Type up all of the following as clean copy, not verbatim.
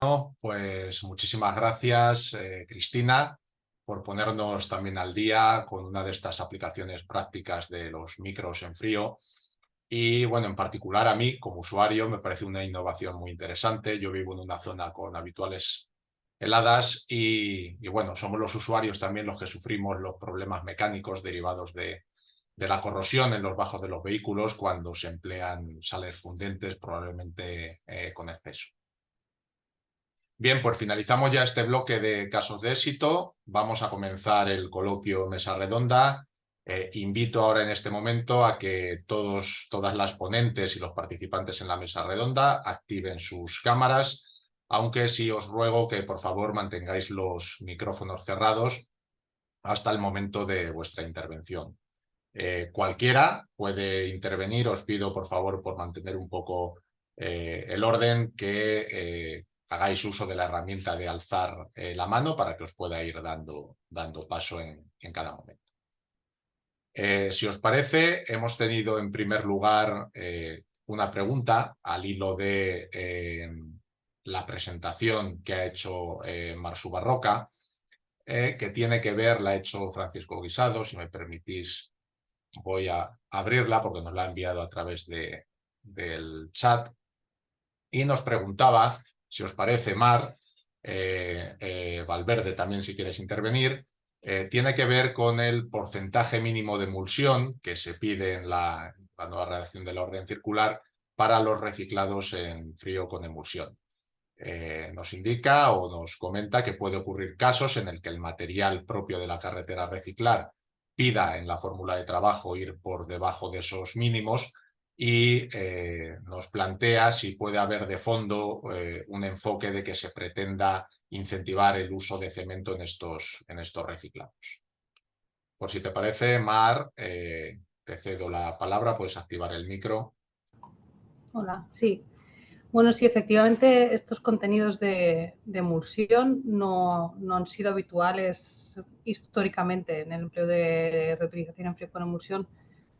Bueno, pues muchísimas gracias, Cristina, por ponernos también al día con una de estas aplicaciones prácticas de los micros en frío. Y bueno, en particular a mí, como usuario, me parece una innovación muy interesante. Yo vivo en una zona con habituales heladas y bueno, somos los usuarios también los que sufrimos los problemas mecánicos derivados de la corrosión en los bajos de los vehículos cuando se emplean sales fundentes, probablemente con exceso. Bien, pues finalizamos ya este bloque de casos de éxito. Vamos a comenzar el coloquio Mesa Redonda. Invito ahora en este momento a que todas las ponentes y los participantes en la Mesa Redonda activen sus cámaras, aunque sí os ruego que por favor mantengáis los micrófonos cerrados hasta el momento de vuestra intervención. Cualquiera puede intervenir. Os pido por favor por mantener un poco el orden que hagáis uso de la herramienta de alzar la mano para que os pueda ir dando paso en cada momento. Si os parece, hemos tenido en primer lugar una pregunta al hilo de la presentación que ha hecho Marsu Barroca, que tiene que ver, la ha hecho Francisco Guisado. Si me permitís, voy a abrirla porque nos la ha enviado a través del chat y nos preguntaba, si os parece, Mar, Valverde también si quieres intervenir, tiene que ver con el porcentaje mínimo de emulsión que se pide en la nueva redacción de la orden circular para los reciclados en frío con emulsión. Nos indica o nos comenta que puede ocurrir casos en el que el material propio de la carretera a reciclar pida en la fórmula de trabajo ir por debajo de esos mínimos y nos plantea si puede haber de fondo un enfoque de que se pretenda incentivar el uso de cemento en estos reciclados. Por si te parece, Mar, te cedo la palabra, puedes activar el micro. Hola, sí. Bueno, sí, efectivamente estos contenidos de emulsión no han sido habituales históricamente en el empleo de reutilización en frío con emulsión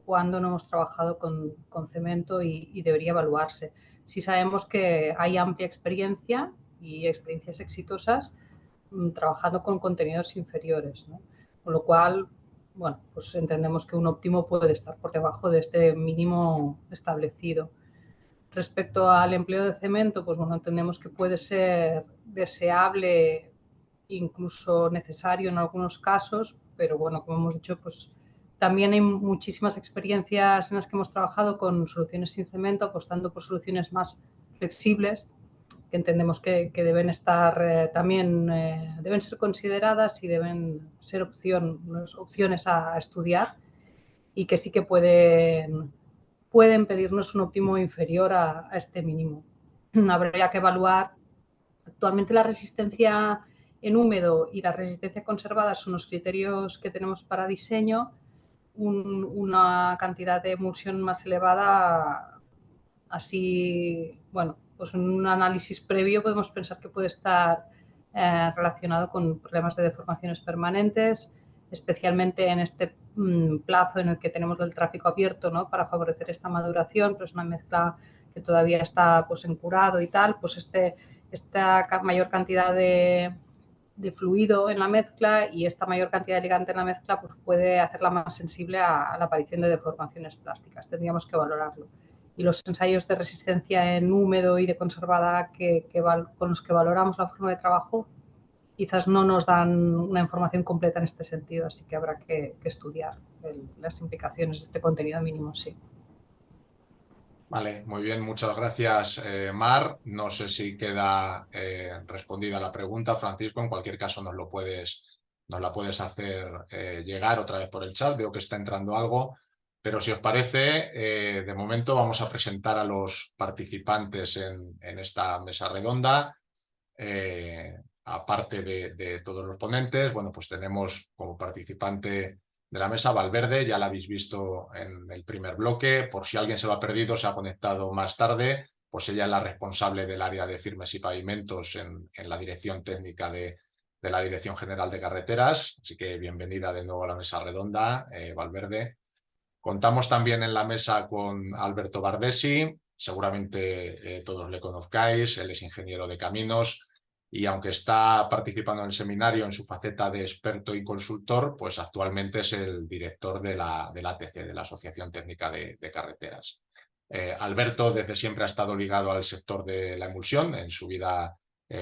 cuando no hemos trabajado con cemento y debería evaluarse. Sí sabemos que hay amplia experiencia y experiencias exitosas trabajando con contenidos inferiores, ¿no? Con lo cual, bueno, pues entendemos que un óptimo puede estar por debajo de este mínimo establecido. Respecto al empleo de cemento, pues bueno, entendemos que puede ser deseable, incluso necesario en algunos casos, pero bueno, como hemos dicho, pues también hay muchísimas experiencias en las que hemos trabajado con soluciones sin cemento, apostando por soluciones más flexibles, que entendemos que deben estar también, deben ser consideradas y deben ser opciones a estudiar y que sí que pueden pedirnos un óptimo inferior a este mínimo. Habría que evaluar. Actualmente la resistencia en húmedo y la resistencia conservada son los criterios que tenemos para diseño. Una cantidad de emulsión más elevada, así, bueno, pues en un análisis previo podemos pensar que puede estar relacionado con problemas de deformaciones permanentes, especialmente en este plazo en el que tenemos el tráfico abierto, ¿no? Para favorecer esta maduración, pues una mezcla que todavía está pues en curado y tal, pues esta mayor cantidad de fluido en la mezcla y esta mayor cantidad de ligante en la mezcla pues puede hacerla más sensible a la aparición de deformaciones plásticas. Tendríamos que valorarlo. Y los ensayos de resistencia en húmedo y de conservada con los que valoramos la forma de trabajo quizás no nos dan una información completa en este sentido, así que habrá que estudiar las implicaciones de este contenido mínimo, sí. Vale, muy bien, muchas gracias, Mar. No sé si queda respondida la pregunta, Francisco. En cualquier caso, nos la puedes hacer llegar otra vez por el chat. Veo que está entrando algo, pero si os parece, de momento vamos a presentar a los participantes en esta mesa redonda. Aparte de todos los ponentes, bueno, pues tenemos como participante de la mesa Valverde, ya la habéis visto en el primer bloque. Por si alguien se lo ha perdido, se ha conectado más tarde, pues ella es la responsable del área de firmes y pavimentos en la dirección técnica de la Dirección General de Carreteras. Así que bienvenida de nuevo a la mesa redonda, Valverde. Contamos también en la mesa con Alberto Bardesi, seguramente todos le conozcáis, él es ingeniero de caminos y aunque está participando en el seminario en su faceta de experto y consultor, pues actualmente es el director de del ATC, de la Asociación Técnica de Carreteras. Alberto desde siempre ha estado ligado al sector de la emulsión en su vida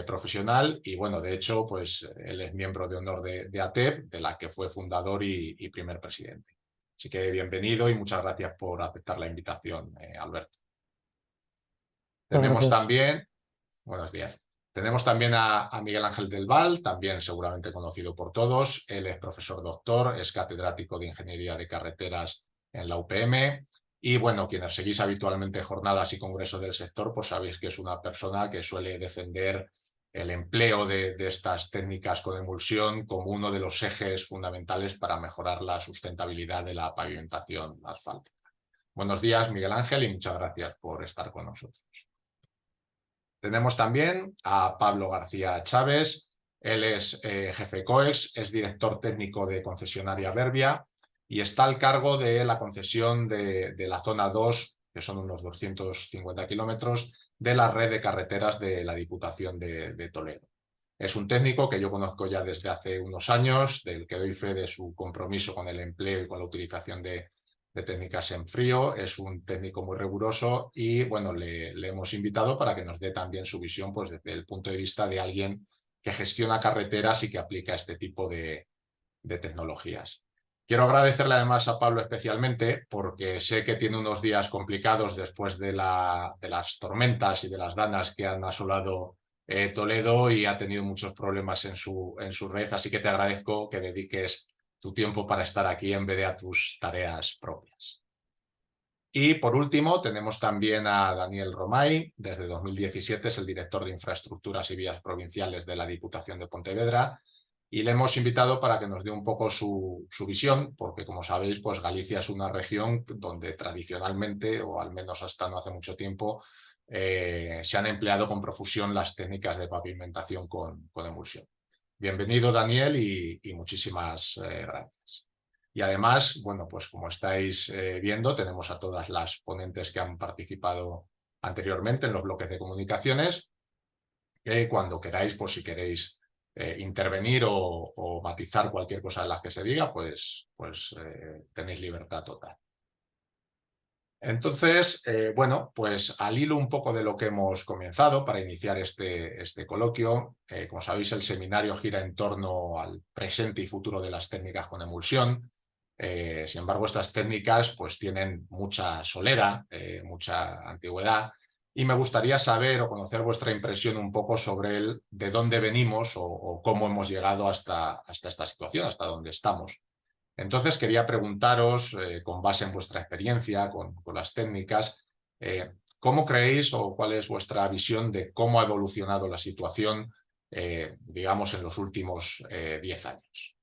profesional y bueno, de hecho, pues él es miembro de honor de ATEP, de la que fue fundador y primer presidente. Así que bienvenido y muchas gracias por aceptar la invitación, Alberto. Muchas Tenemos gracias. también, buenos días, tenemos también a Miguel Ángel del Val, también seguramente conocido por todos. Él es profesor doctor, es catedrático de Ingeniería de Carreteras en la UPM. Y bueno, quienes seguís habitualmente jornadas y congresos del sector, pues sabéis que es una persona que suele defender el empleo de estas técnicas con emulsión como uno de los ejes fundamentales para mejorar la sustentabilidad de la pavimentación asfáltica. Buenos días, Miguel Ángel, y muchas gracias por estar con nosotros. Tenemos también a Pablo García Chávez. Él es jefe COEX, es director técnico de concesionaria Verbia y está al cargo de la concesión de la zona 2, que son unos 250 kilómetros, de la red de carreteras de la Diputación de Toledo. Es un técnico que yo conozco ya desde hace unos años, del que doy fe de su compromiso con el empleo y con la utilización de técnicas en frío. Es un técnico muy riguroso y bueno, le hemos invitado para que nos dé también su visión pues, desde el punto de vista de alguien que gestiona carreteras y que aplica este tipo de tecnologías. Quiero agradecerle además a Pablo especialmente porque sé que tiene unos días complicados después de las tormentas y de las danas que han asolado Toledo y ha tenido muchos problemas en su red, así que te agradezco que dediques tu tiempo para estar aquí en vez de a tus tareas propias. Y por último tenemos también a Daniel Romay, desde 2017 es el director de Infraestructuras y Vías Provinciales de la Diputación de Pontevedra y le hemos invitado para que nos dé un poco su visión, porque como sabéis, pues Galicia es una región donde tradicionalmente, o al menos hasta no hace mucho tiempo, se han empleado con profusión las técnicas de pavimentación con emulsión. Bienvenido, Daniel, y muchísimas gracias. Y además, bueno, pues como estáis viendo, tenemos a todas las ponentes que han participado anteriormente en los bloques de comunicaciones, que cuando queráis, pues si queréis intervenir o matizar cualquier cosa de las que se diga, pues tenéis libertad total. Entonces, bueno, pues al hilo un poco de lo que hemos comenzado para iniciar este coloquio, como sabéis, el seminario gira en torno al presente y futuro de las técnicas con emulsión. Sin embargo, estas técnicas pues tienen mucha solera, mucha antigüedad, y me gustaría saber o conocer vuestra impresión un poco sobre de dónde venimos o cómo hemos llegado hasta esta situación, hasta donde estamos. Entonces quería preguntaros, con base en vuestra experiencia con las técnicas, ¿cómo creéis o cuál es vuestra visión de cómo ha evolucionado la situación, digamos, en los últimos 10 años?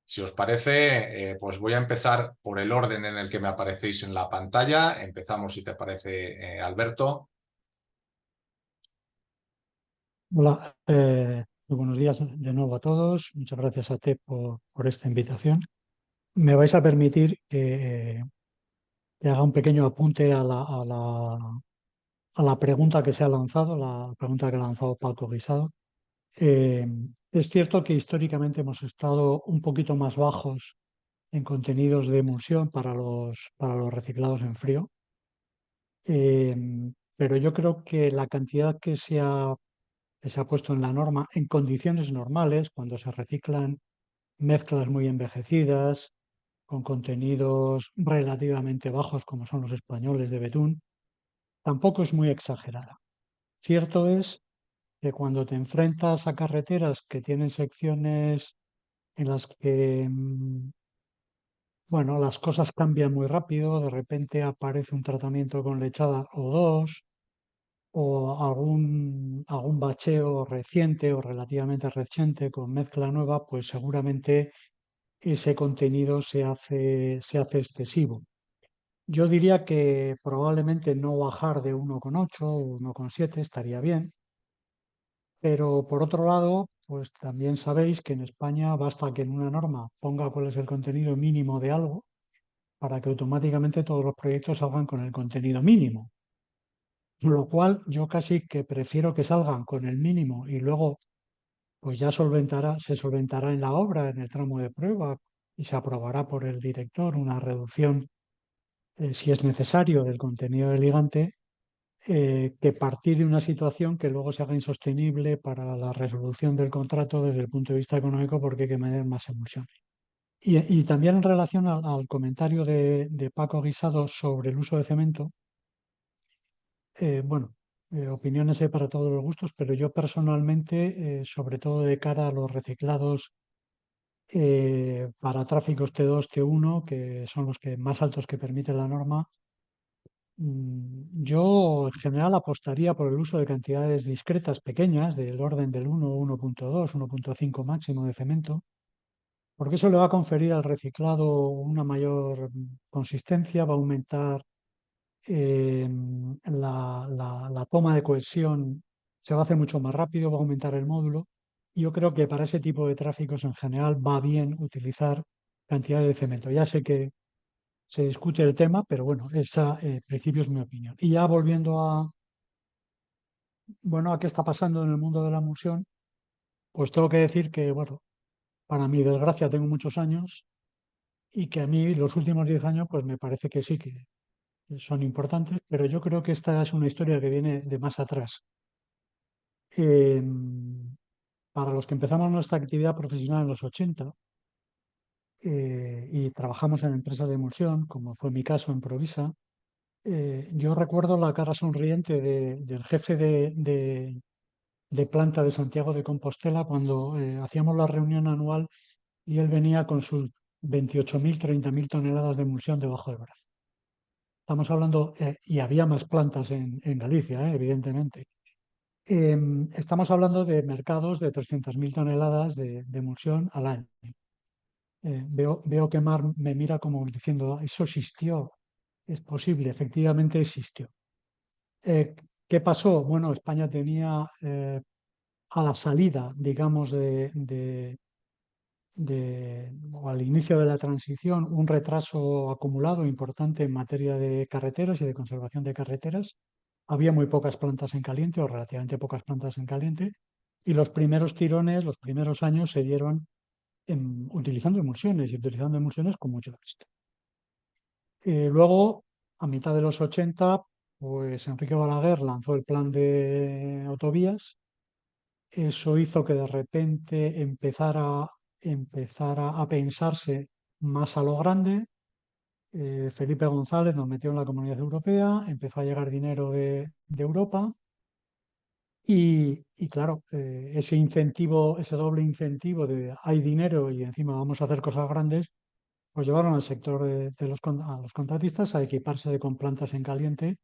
Si os parece, pues voy a empezar por el orden en el que me aparecéis en la pantalla. Empezamos, si te parece, Alberto. Hola, muy buenos días de nuevo a todos. Muchas gracias a ti por esta invitación. Me vais a permitir que haga un pequeño apunte a la pregunta que se ha lanzado, la pregunta que ha lanzado Paco Guisado. Eh, es cierto que históricamente hemos estado un poquito más bajos en contenidos de emulsión para los reciclados en frío, eh, pero yo creo que la cantidad que se ha puesto en la norma en condiciones normales, cuando se reciclan mezclas muy envejecidas, con contenidos relativamente bajos, como son los españoles de betún, tampoco es muy exagerada. Cierto es que cuando te enfrentas a carreteras que tienen secciones en las que, bueno, las cosas cambian muy rápido, de repente aparece un tratamiento con lechada o dos, o algún bacheo reciente o relativamente reciente con mezcla nueva, pues seguramente ese contenido se hace excesivo. Yo diría que probablemente no bajar de 1,8 o 1,7 estaría bien, pero por otro lado, pues también sabéis que en España basta que en una norma ponga cuál es el contenido mínimo de algo para que automáticamente todos los proyectos salgan con el contenido mínimo. Lo cual yo casi que prefiero que salgan con el mínimo y luego pues ya se solventará en la obra, en el tramo de prueba, y se aprobará por el director una reducción, si es necesario, del contenido del ligante, que partir de una situación que luego se haga insostenible para la resolución del contrato desde el punto de vista económico, porque hay que meter más emulsión. Y también en relación al comentario de Paco Guisado sobre el uso de cemento, bueno, opiniones hay para todos los gustos, pero yo personalmente, sobre todo de cara a los reciclados para tráficos T2, T1, que son los que más altos que permite la norma, yo en general apostaría por el uso de cantidades discretas, pequeñas, del orden del 1, 1.2, 1.5 máximo de cemento, porque eso le va a conferir al reciclado una mayor consistencia, va a aumentar la toma de cohesión, se va a hacer mucho más rápido, va a aumentar el módulo. Y yo creo que para ese tipo de tráficos en general va bien utilizar cantidades de cemento. Ya sé que se discute el tema, pero bueno, esa en principio es mi opinión. Y ya volviendo bueno, a qué está pasando en el mundo de la emulsión, pues tengo que decir que, bueno, para mi desgracia tengo muchos años y que a mí los últimos 10 años pues me parece que sí, que son importantes, pero yo creo que esta es una historia que viene de más atrás. Eh, para los que empezamos nuestra actividad profesional en los 80 y trabajamos en empresas de emulsión, como fue mi caso en Provisa, yo recuerdo la cara sonriente del jefe de planta de Santiago de Compostela cuando hacíamos la reunión anual y él venía con sus 28.000, 30.000 toneladas de emulsión debajo del brazo. Estamos hablando, y había más plantas en Galicia, evidentemente. Estamos hablando de mercados de 300.000 toneladas de emulsión al año. Veo que Mar me mira como diciendo, eso existió, es posible, efectivamente existió. Eh, ¿Qué pasó? Bueno, España tenía a la salida, digamos, o al inicio de la transición, un retraso acumulado importante en materia de carreteras y de conservación de carreteras. Había muy pocas plantas en caliente o relativamente pocas plantas en caliente y los primeros tirones, los primeros años se dieron utilizando emulsiones y utilizando emulsiones con mucho éxito. Luego, a mitad de los 80, pues Enrique Balaguer lanzó el plan de autovías. Eso hizo que de repente empezara a pensarse más a lo grande. Felipe González nos metió en la Comunidad Europea, empezó a llegar dinero de Europa y claro, ese incentivo, ese doble incentivo de hay dinero y encima vamos a hacer cosas grandes, pues llevaron al sector a los contratistas a equiparse con plantas en caliente,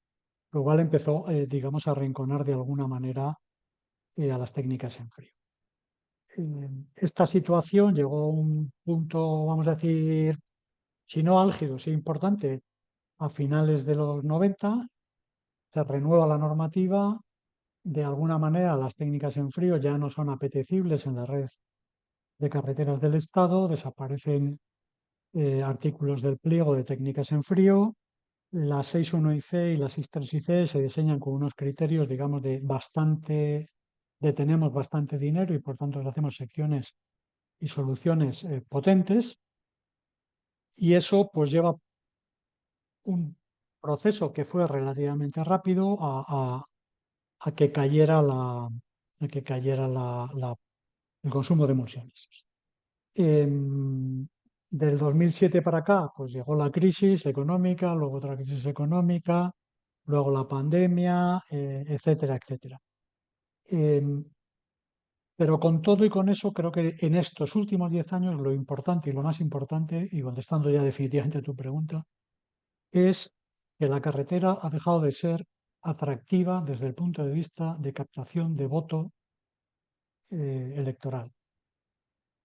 lo cual empezó, digamos, a arrinconar de alguna manera a las técnicas en frío. Esta situación llegó a un punto, vamos a decir, si no álgido, sí importante, a finales de los 90, se renueva la normativa, de alguna manera las técnicas en frío ya no son apetecibles en la red de carreteras del Estado, desaparecen artículos del pliego de técnicas en frío, las 6.1 IC y las 6.3 IC se diseñan con unos criterios, digamos, tenemos bastante dinero y por tanto hacemos secciones y soluciones potentes y eso pues lleva un proceso que fue relativamente rápido a que cayera el consumo de emulsiones. Del 2007 para acá, pues llegó la crisis económica, luego otra crisis económica, luego la pandemia, etcétera, etcétera. Pero con todo y con eso, creo que en estos últimos 10 años lo importante y lo más importante, y contestando ya definitivamente a tu pregunta, es que la carretera ha dejado de ser atractiva desde el punto de vista de captación de voto electoral.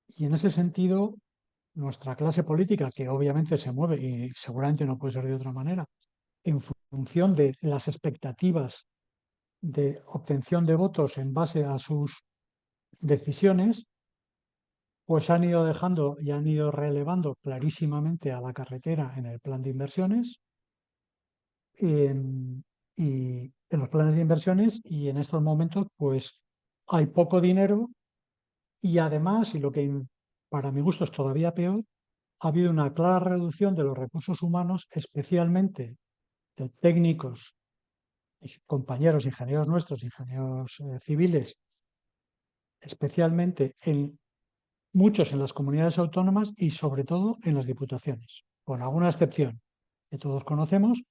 Y en ese sentido, nuestra clase política, que obviamente se mueve y seguramente no puede ser de otra manera, en función de las expectativas de obtención de votos en base a sus decisiones, pues han ido dejando y han ido relevando clarísimamente a la carretera en el plan de inversiones y en los planes de inversiones y en estos momentos pues hay poco dinero Y además, y lo que para mi gusto es todavía peor, ha habido una clara reducción de los recursos humanos, especialmente de técnicos, compañeros, ingenieros nuestros, ingenieros civiles, especialmente en muchos en las comunidades autónomas y sobre todo en las diputaciones, con alguna excepción que todos conocemos,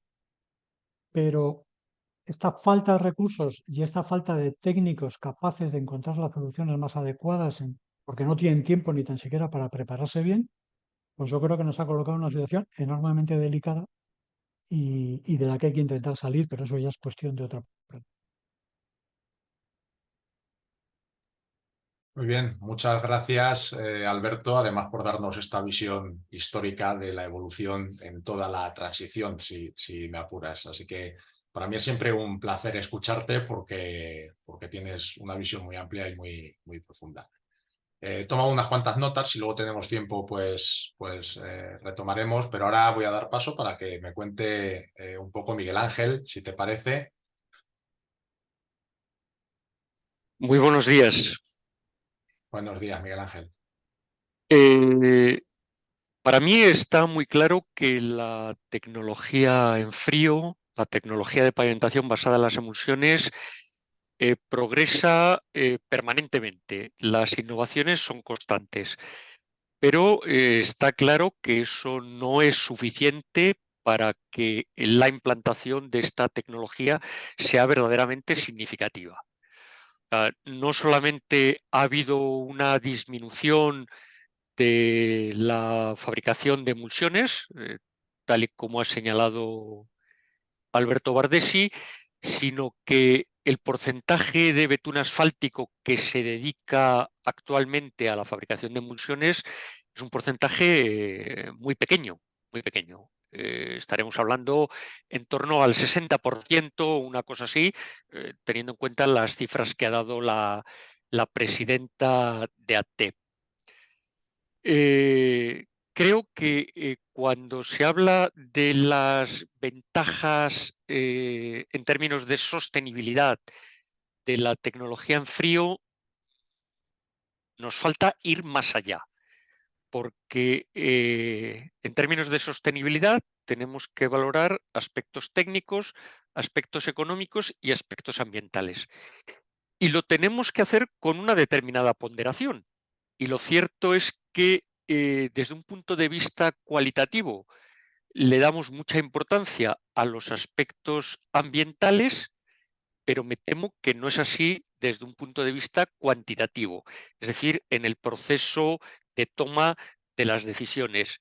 pero esta falta de recursos y esta falta de técnicos capaces de encontrar las soluciones más adecuadas, porque no tienen tiempo ni tan siquiera para prepararse bien, pues yo creo que nos ha colocado en una situación enormemente delicada y de la que hay que intentar salir, pero eso ya es cuestión de otra. Muy bien, muchas gracias, Alberto, además por darnos esta visión histórica de la evolución en toda la transición, si me apuras. Así que para mí es siempre un placer escucharte porque tienes una visión muy amplia y muy profunda. He tomado unas cuantas notas, si luego tenemos tiempo, pues retomaremos, pero ahora voy a dar paso para que me cuente un poco Miguel Ángel, si te parece. Muy buenos días. Buenos días, Miguel Ángel. Eh, para mí está muy claro que la tecnología en frío, la tecnología de pavimentación basada en las emulsiones, progresa permanentemente. Las innovaciones son constantes, pero está claro que eso no es suficiente para que la implantación de esta tecnología sea verdaderamente significativa. No solamente ha habido una disminución de la fabricación de emulsiones, tal y como ha señalado Alberto Bardesi, sino que el porcentaje de betún asfáltico que se dedica actualmente a la fabricación de emulsiones es un porcentaje muy pequeño, muy pequeño. Estaremos hablando en torno al 60%, una cosa así, teniendo en cuenta las cifras que ha dado la presidenta de ATEP. Creo que cuando se habla de las ventajas en términos de sostenibilidad de la tecnología en frío, nos falta ir más allá, porque en términos de sostenibilidad tenemos que valorar aspectos técnicos, aspectos económicos y aspectos ambientales. Y lo tenemos que hacer con una determinada ponderación. Y lo cierto es que desde un punto de vista cualitativo le damos mucha importancia a los aspectos ambientales, pero me temo que no es así desde un punto de vista cuantitativo, es decir, en el proceso de toma de las decisiones.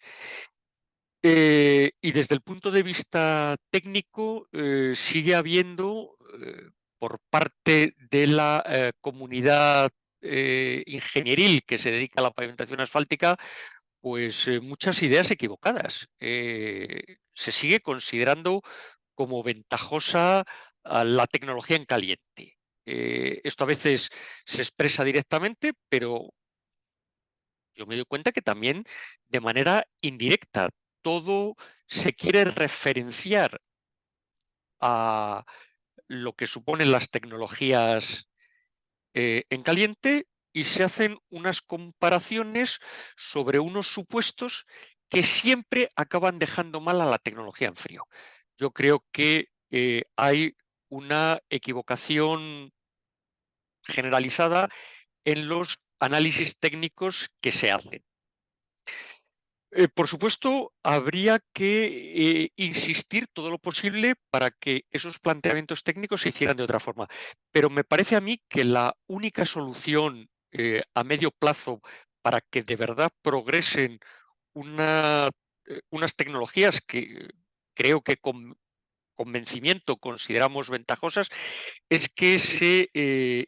Y desde el punto de vista técnico, sigue habiendo por parte de la comunidad ingenieril que se dedica a la pavimentación asfáltica, pues muchas ideas equivocadas. Se sigue considerando como ventajosa a la tecnología en caliente. Esto a veces se expresa directamente, pero yo me doy cuenta que también de manera indirecta todo se quiere referenciar a lo que suponen las tecnologías en caliente y se hacen unas comparaciones sobre unos supuestos que siempre acaban dejando mal a la tecnología en frío. Yo creo que hay una equivocación generalizada en los análisis técnicos que se hacen. Por supuesto, habría que insistir todo lo posible para que esos planteamientos técnicos se hicieran de otra forma. Pero me parece a mí que la única solución a medio plazo para que de verdad progresen unas tecnologías que creo que con convencimiento consideramos ventajosas es que se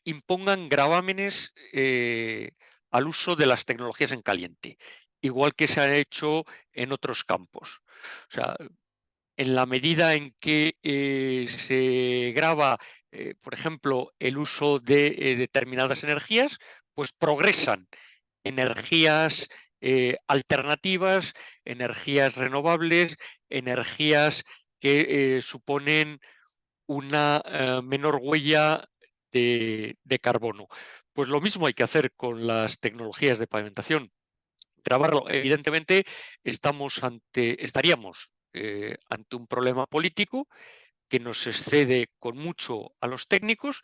impongan gravámenes al uso de las tecnologías en caliente, igual que se ha hecho en otros campos. O sea, en la medida en que se grava, por ejemplo, el uso de determinadas energías, pues progresan energías alternativas, energías renovables, energías que suponen una menor huella de carbono. Pues lo mismo hay que hacer con las tecnologías de pavimentación. Grabarlo. Evidentemente, estaríamos ante un problema político que nos excede con mucho a los técnicos,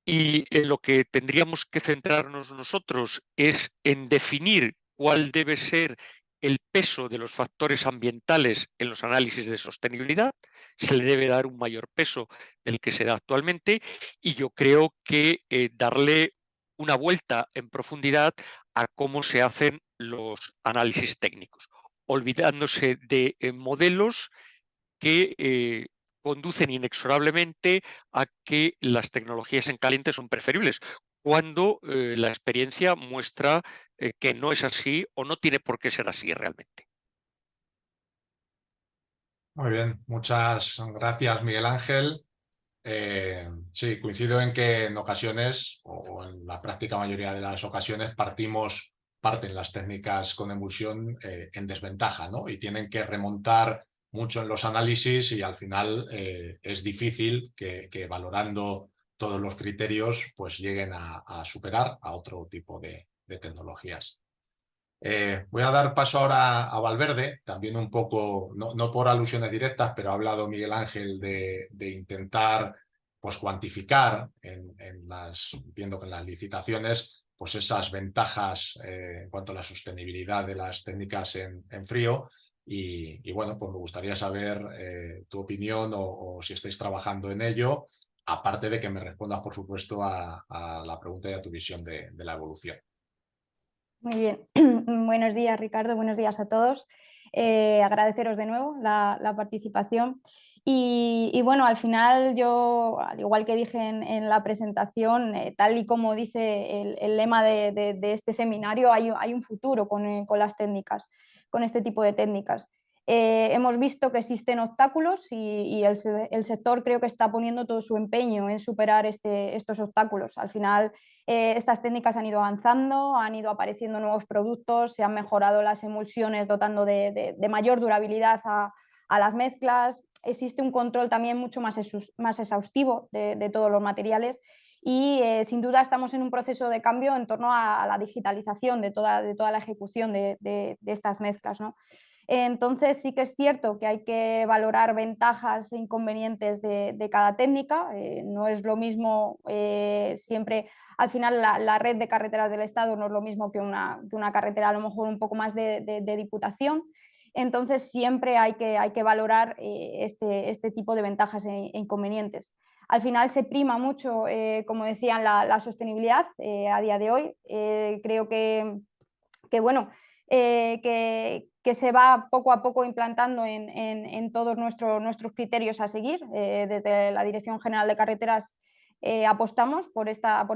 y en lo que tendríamos que centrarnos nosotros es en definir cuál debe ser el peso de los factores ambientales en los análisis de sostenibilidad. Se le debe dar un mayor peso del que se da actualmente, y yo creo que darle una vuelta en profundidad a cómo se hacen los análisis técnicos, olvidándose de modelos que conducen inexorablemente a que las tecnologías en caliente son preferibles, cuando la experiencia muestra que no es así o no tiene por qué ser así realmente. Muy bien, muchas gracias, Miguel Ángel. Sí, coincido en que en ocasiones, o en la práctica mayoría de las ocasiones, parten las técnicas con emulsión en desventaja, ¿no? Y tienen que remontar mucho en los análisis, y al final es difícil que valorando todos los criterios pues lleguen a superar a otro tipo de tecnologías. Voy a dar paso ahora a Valverde, también un poco, no por alusiones directas, pero ha hablado Miguel Ángel de intentar pues, cuantificar entiendo que en las licitaciones, pues esas ventajas en cuanto a la sostenibilidad de las técnicas en frío. Y bueno, pues me gustaría saber tu opinión, o si estáis trabajando en ello, aparte de que me respondas, por supuesto, a la pregunta y a tu visión de la evolución. Muy bien, buenos días Ricardo, buenos días a todos. Agradeceros de nuevo la participación. Y bueno, al final yo, al igual que dije en la presentación, tal y como dice el lema de este seminario, hay un futuro con las técnicas, con este tipo de técnicas. Hemos visto que existen obstáculos y el sector creo que está poniendo todo su empeño en superar estos obstáculos. Al final, estas técnicas han ido avanzando, han ido apareciendo nuevos productos, se han mejorado las emulsiones dotando de mayor durabilidad a las mezclas. Existe un control también mucho más exhaustivo de todos los materiales, y sin duda estamos en un proceso de cambio en torno a la digitalización de toda la ejecución de estas mezclas, ¿no? Entonces sí que es cierto que hay que valorar ventajas e inconvenientes de cada técnica. No es lo mismo siempre, al final la red de carreteras del Estado no es lo mismo que una carretera a lo mejor un poco más de diputación. Entonces siempre hay que valorar este tipo de ventajas e inconvenientes. Al final se prima mucho, como decían, la sostenibilidad a día de hoy. Creo que bueno, que se va poco a poco implantando en todos nuestros criterios a seguir. Desde la Dirección General de Carreteras apostamos por esta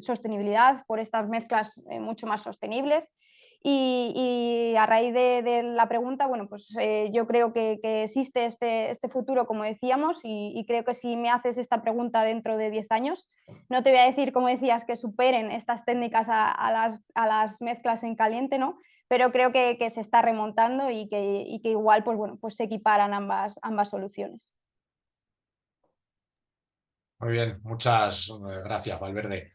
sostenibilidad, por estas mezclas mucho más sostenibles. Y a raíz de la pregunta, bueno, pues yo creo que existe este futuro, como decíamos, y creo que si me haces esta pregunta dentro de 10 años, no te voy a decir, como decías, que superen estas técnicas a las mezclas en caliente, ¿no? Pero creo que se está remontando y que igual pues, bueno, pues se equiparan ambas soluciones. Muy bien, muchas gracias, Valverde.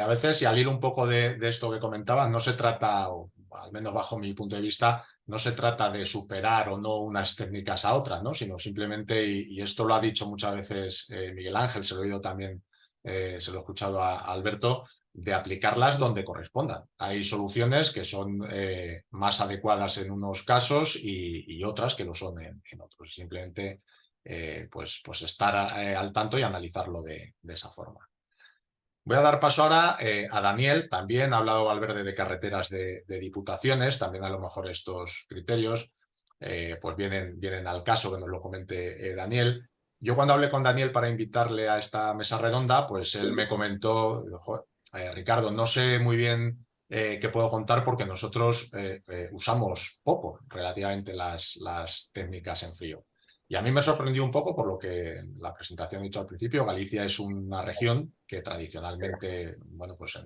A veces, y al hilo un poco de esto que comentabas, no se trata, o al menos bajo mi punto de vista, no se trata de superar o no unas técnicas a otras, ¿no? Sino simplemente, y esto lo ha dicho muchas veces Miguel Ángel, se lo he oído también, se lo he escuchado a Alberto, de aplicarlas donde correspondan. Hay soluciones que son más adecuadas en unos casos y otras que lo son en otros. Simplemente pues estar al tanto y analizarlo de esa forma. Voy a dar paso ahora a Daniel. También ha hablado Valverde de carreteras de diputaciones. También a lo mejor estos criterios pues vienen al caso que nos lo comente Daniel. Yo cuando hablé con Daniel para invitarle a esta mesa redonda, pues él me comentó, Ricardo, no sé muy bien qué puedo contar porque nosotros usamos poco relativamente las técnicas en frío. Y a mí me sorprendió un poco por lo que en la presentación he dicho al principio. Galicia es una región que tradicionalmente, bueno, pues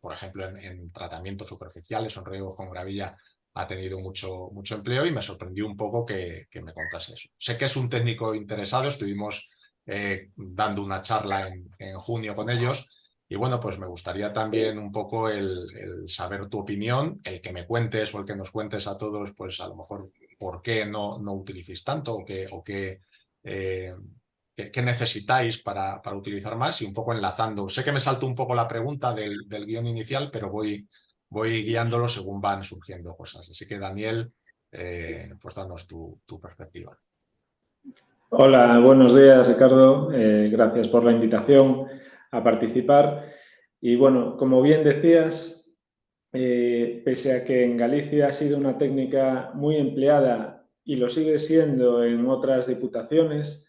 por ejemplo, en tratamientos superficiales o en riegos con gravilla ha tenido mucho empleo, y me sorprendió un poco que me contase eso. Sé que es un técnico interesado, estuvimos dando una charla en junio con ellos, Y bueno, pues me gustaría también un poco el saber tu opinión, el que me cuentes o el que nos cuentes a todos, pues a lo mejor por qué no utilicéis tanto qué necesitáis para utilizar más y un poco enlazando. Sé que me salto un poco la pregunta del guión inicial, pero voy guiándolo según van surgiendo cosas. Así que Daniel, pues danos tu perspectiva. Hola, buenos días Ricardo, gracias por la invitación a participar. Y bueno, como bien decías, pese a que en Galicia ha sido una técnica muy empleada y lo sigue siendo en otras diputaciones,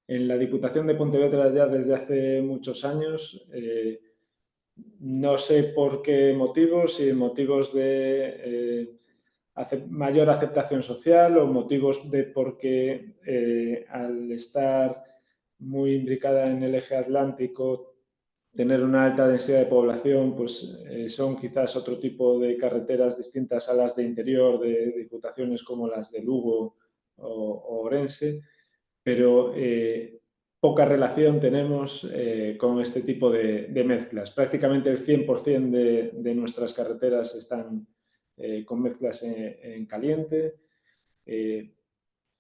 en la Diputación de Pontevedra ya desde hace muchos años, no sé por qué motivos, si motivos de mayor aceptación social o motivos de porque al estar muy imbricada en el eje atlántico, tener una alta densidad de población, pues son quizás otro tipo de carreteras distintas a las de interior de diputaciones como las de Lugo o Orense, pero poca relación tenemos con este tipo de mezclas. Prácticamente el 100% de nuestras carreteras están con mezclas en caliente.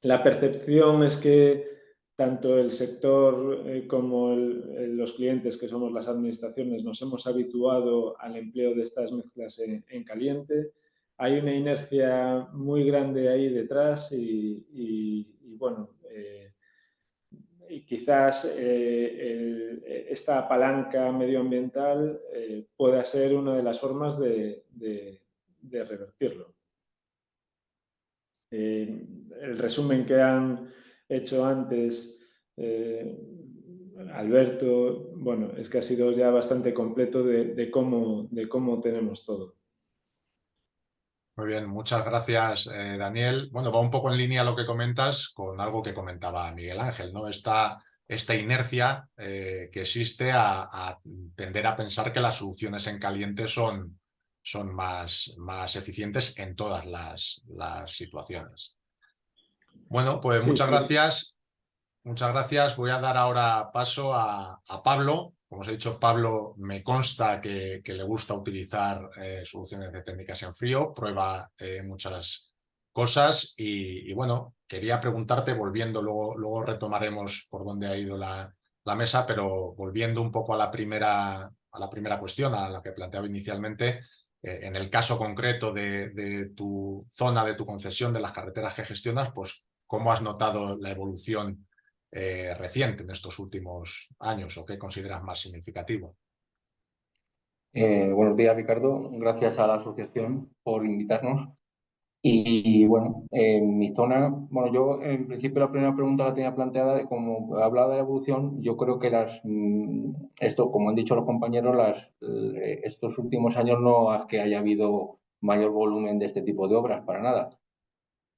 La percepción es que tanto el sector como los clientes, que somos las administraciones, nos hemos habituado al empleo de estas mezclas en caliente. Hay una inercia muy grande ahí detrás y bueno, y quizás esta palanca medioambiental pueda ser una de las formas de revertirlo. El resumen que han hecho antes Alberto, bueno, es que ha sido ya bastante completo de cómo tenemos todo. Muy bien, muchas gracias, Daniel. Bueno, va un poco en línea lo que comentas con algo que comentaba Miguel Ángel, ¿no? Esta inercia que existe a tender a pensar que las soluciones en caliente son más eficientes en todas las situaciones. Bueno, pues Sí, muchas sí. gracias. Muchas gracias. Voy a dar ahora paso a Pablo. Como os he dicho, Pablo me consta que le gusta utilizar soluciones de técnicas en frío, prueba muchas cosas y bueno, quería preguntarte, volviendo, luego retomaremos por dónde ha ido la mesa, pero volviendo un poco a la primera cuestión, a la que planteaba inicialmente, en el caso concreto de tu zona, de tu concesión, de las carreteras que gestionas, pues ¿cómo has notado la evolución reciente en estos últimos años o qué consideras más significativo? Buenos días, Ricardo. Gracias a la asociación por invitarnos. Y bueno, en mi zona, bueno, yo en principio la primera pregunta la tenía planteada de como hablaba de la evolución, yo creo que esto, como han dicho los compañeros, estos últimos años no es que haya habido mayor volumen de este tipo de obras, para nada.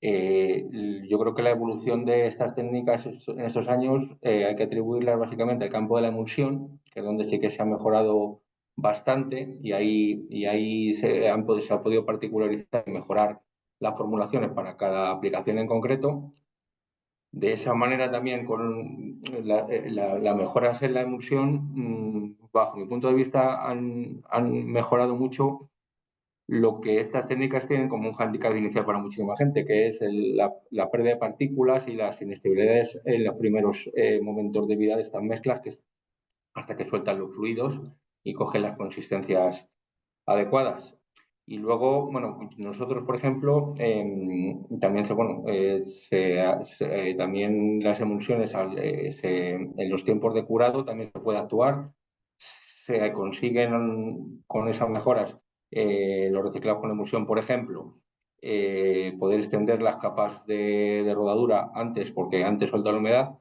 Yo creo que la evolución de estas técnicas en estos años hay que atribuirlas básicamente al campo de la emulsión, que es donde sí que se ha mejorado bastante y ahí se ha podido particularizar y mejorar las formulaciones para cada aplicación en concreto. De esa manera también con las mejoras en la emulsión, bajo mi punto de vista, han mejorado mucho lo que estas técnicas tienen como un hándicap inicial para muchísima gente, que es la pérdida de partículas y las inestabilidades en los primeros momentos de vida de estas mezclas, hasta que sueltan los fluidos y cogen las consistencias adecuadas. Y luego, bueno, nosotros, por ejemplo, también también las emulsiones en los tiempos de curado también se puede actuar. Se consiguen con esas mejoras los reciclados con emulsión, por ejemplo, poder extender las capas de rodadura antes, porque antes suelta la humedad.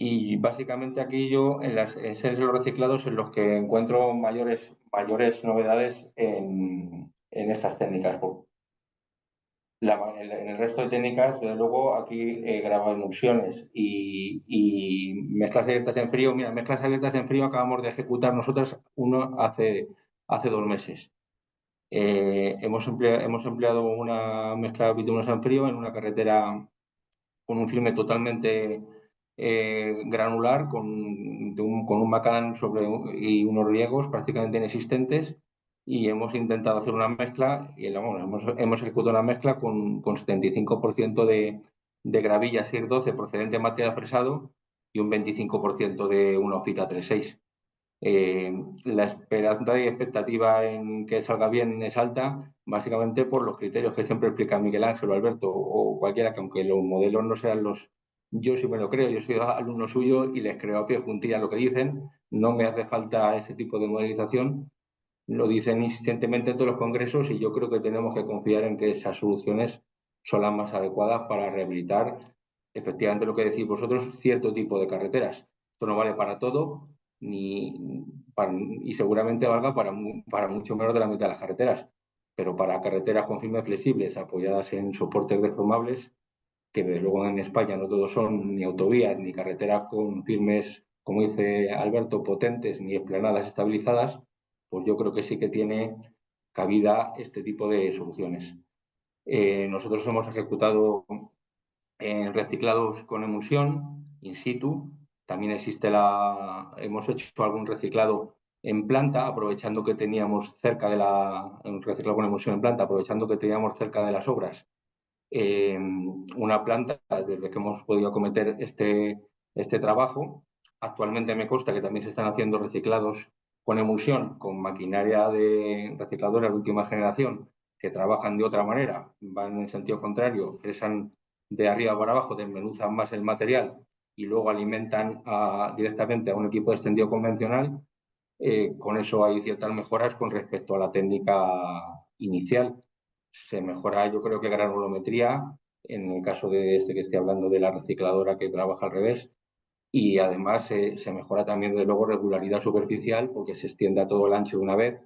Y básicamente aquí yo en los reciclados en los que encuentro mayores novedades en estas técnicas. En el resto de técnicas, desde luego, aquí grabo emulsiones y mezclas abiertas en frío. Mira, mezclas abiertas en frío acabamos de ejecutar nosotras uno hace 2 meses. Hemos empleado una mezcla bitumosa en frío en una carretera con un filme totalmente granular con un macadam y unos riegos prácticamente inexistentes, y hemos intentado hacer una mezcla y hemos ejecutado una mezcla con 75% de gravilla 612 procedente de material fresado y un 25% de una hojita 3.6. La esperanza y expectativa en que salga bien es alta, básicamente por los criterios que siempre explica Miguel Ángel o Alberto o cualquiera, que aunque los modelos no sean los... Yo sí me lo creo, yo soy alumno suyo y les creo a pie juntillas lo que dicen, no me hace falta ese tipo de modelización, lo dicen insistentemente en todos los congresos y yo creo que tenemos que confiar en que esas soluciones son las más adecuadas para rehabilitar efectivamente lo que decís vosotros, cierto tipo de carreteras. Esto no vale para todo y seguramente valga para mucho menos de la mitad de las carreteras, pero para carreteras con firmes flexibles apoyadas en soportes deformables, que desde luego en España no todos son ni autovías ni carreteras con firmes, como dice Alberto, potentes ni esplanadas estabilizadas, pues yo creo que sí que tiene cabida este tipo de soluciones. Nosotros hemos ejecutado reciclados con emulsión in situ. También hemos hecho algún reciclado en planta, aprovechando que teníamos cerca un reciclado con emulsión en planta, aprovechando que teníamos cerca de las obras una planta desde que hemos podido acometer este trabajo. Actualmente me consta que también se están haciendo reciclados con emulsión, con maquinaria de recicladora de última generación, que trabajan de otra manera, van en sentido contrario, fresan de arriba para abajo, desmenuzan más el material y luego alimentan directamente a un equipo de extendido convencional. Con eso hay ciertas mejoras con respecto a la técnica inicial. Se mejora, yo creo que granulometría, en el caso de este que estoy hablando de la recicladora que trabaja al revés, y además se mejora también, de luego, regularidad superficial porque se extiende a todo el ancho de una vez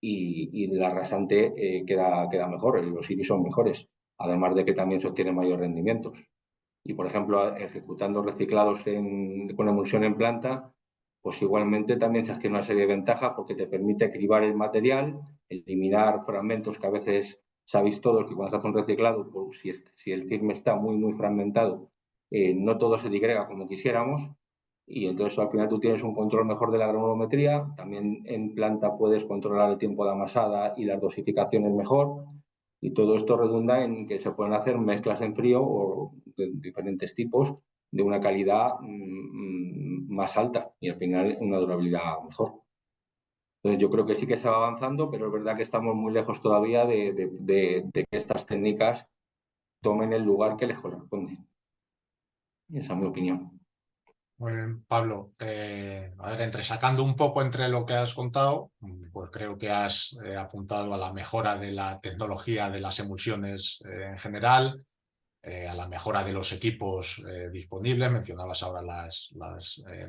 y la rasante queda mejor, los iris son mejores, además de que también se obtienen mayores rendimientos. Y, por ejemplo, ejecutando reciclados con emulsión en planta, pues igualmente también se adquiere una serie de ventajas porque te permite cribar el material, eliminar fragmentos que a veces sabéis todos que cuando se hace un reciclado, pues si el firme está muy, muy fragmentado, no todo se digrega como quisiéramos, y entonces al final tú tienes un control mejor de la granulometría. También en planta puedes controlar el tiempo de amasada y las dosificaciones mejor, y todo esto redunda en que se pueden hacer mezclas en frío o de diferentes tipos de una calidad más alta y al final una durabilidad mejor. Entonces yo creo que sí que se va avanzando, pero es verdad que estamos muy lejos todavía de que estas técnicas tomen el lugar que les corresponde. Y esa es mi opinión. Muy bien, Pablo. A ver, entresacando un poco entre lo que has contado, pues creo que has apuntado a la mejora de la tecnología de las emulsiones en general, a la mejora de los equipos disponibles. Mencionabas ahora las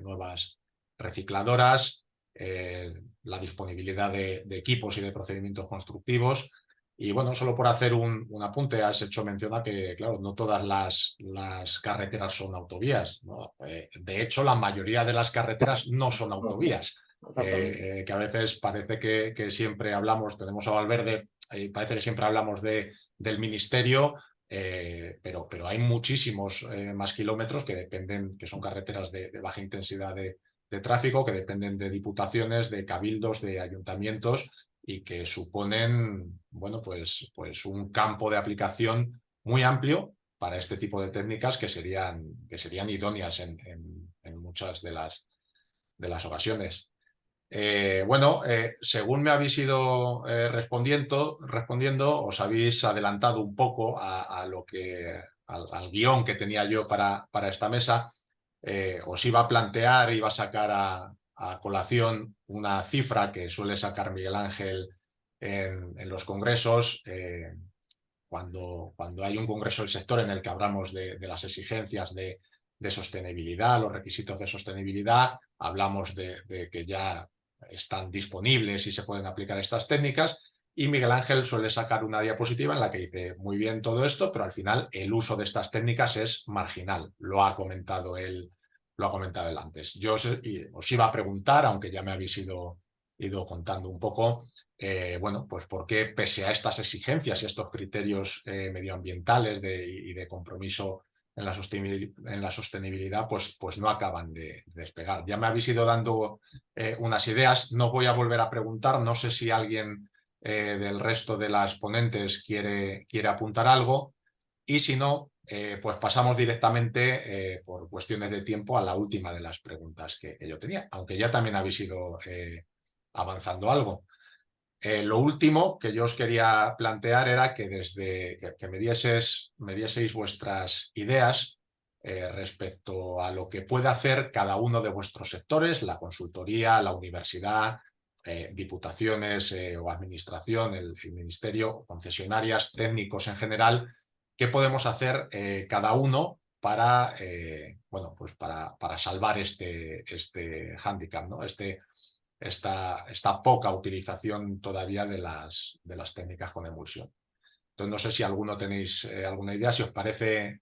nuevas recicladoras, la disponibilidad de equipos y de procedimientos constructivos. Y bueno, solo por hacer un apunte, has hecho mención a que, claro, no todas las carreteras son autovías, ¿no? De hecho, la mayoría de las carreteras no son autovías. Que a veces parece que siempre hablamos, tenemos a Valverde, parece que siempre hablamos del ministerio, pero hay muchísimos más kilómetros que dependen, que son carreteras de baja intensidad de tráfico, que dependen de diputaciones, de cabildos, de ayuntamientos, y que suponen, bueno, pues un campo de aplicación muy amplio para este tipo de técnicas que serían idóneas en muchas de las ocasiones. Según me habéis ido respondiendo, os habéis adelantado un poco al guión que tenía yo para esta mesa. Os iba a plantear, iba a sacar a colación una cifra que suele sacar Miguel Ángel en los congresos, cuando hay un congreso del sector en el que hablamos de las exigencias de sostenibilidad, los requisitos de sostenibilidad, hablamos de que ya están disponibles y se pueden aplicar estas técnicas, y Miguel Ángel suele sacar una diapositiva en la que dice muy bien todo esto, pero al final el uso de estas técnicas es marginal. Lo ha comentado él antes. Yo os iba a preguntar, aunque ya me habéis ido contando un poco, bueno, pues por qué, pese a estas exigencias y estos criterios medioambientales y de compromiso en la sostenibilidad, pues no acaban de despegar. Ya me habéis ido dando unas ideas, no voy a volver a preguntar, no sé si alguien del resto de las ponentes quiere apuntar algo, y si no, pues pasamos directamente, por cuestiones de tiempo, a la última de las preguntas que yo tenía, aunque ya también habéis ido avanzando algo. Lo último que yo os quería plantear era que que me dieseis vuestras ideas respecto a lo que puede hacer cada uno de vuestros sectores, la consultoría, la universidad, diputaciones o administración, el ministerio, concesionarias, técnicos en general. ¿Qué podemos hacer cada uno para, bueno, pues para salvar este hándicap, ¿no? Esta poca utilización todavía de las técnicas con emulsión. Entonces, no sé si alguno tenéis alguna idea. Si os parece,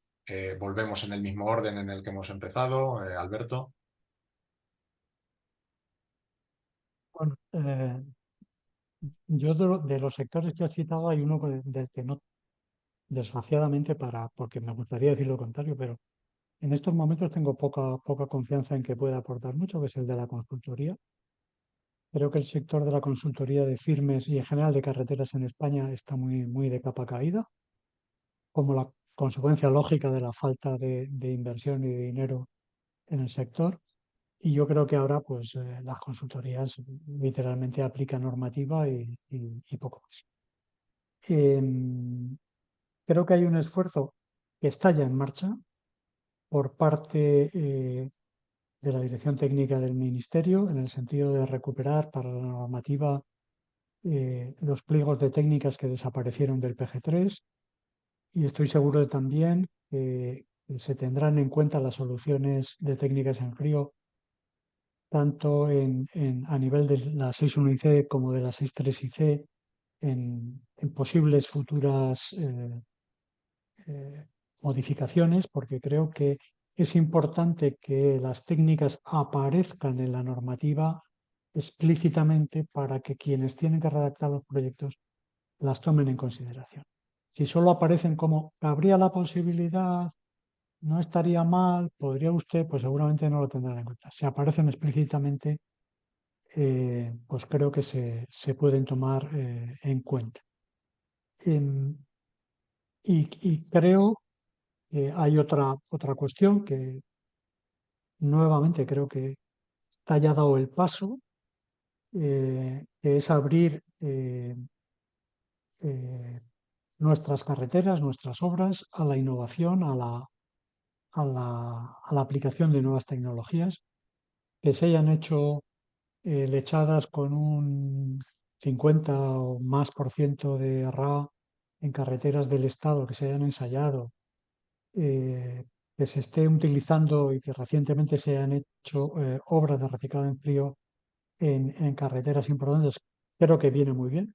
volvemos en el mismo orden en el que hemos empezado. Alberto. Bueno, yo de los sectores que has citado hay uno del que no, desgraciadamente, porque me gustaría decir lo contrario, pero en estos momentos tengo poca confianza en que pueda aportar mucho, que es el de la consultoría. Creo que el sector de la consultoría de firmes y en general de carreteras en España está muy de capa caída, como la consecuencia lógica de la falta de inversión y de dinero en el sector. Y yo creo que ahora pues las consultorías literalmente aplican normativa y poco más. Creo que hay un esfuerzo que está ya en marcha por parte de la Dirección Técnica del Ministerio en el sentido de recuperar para la normativa los pliegos de técnicas que desaparecieron del PG3, y estoy seguro también que se tendrán en cuenta las soluciones de técnicas en frío tanto a nivel de la 6.1 IC como de la 6.3 IC en posibles futuras modificaciones, porque creo que es importante que las técnicas aparezcan en la normativa explícitamente para que quienes tienen que redactar los proyectos las tomen en consideración. Si solo aparecen como habría la posibilidad, no estaría mal, podría usted, pues seguramente no lo tendrán en cuenta. Si aparecen explícitamente, pues creo que se pueden tomar en cuenta. Y creo que hay otra cuestión que nuevamente creo que está ya dado el paso, que es abrir nuestras carreteras, nuestras obras a la innovación, a la aplicación de nuevas tecnologías, que se hayan hecho lechadas con un 50 o más por ciento de RA en carreteras del Estado, que se hayan ensayado, que se esté utilizando y que recientemente se hayan hecho obras de reciclado en frío en carreteras importantes, creo que viene muy bien.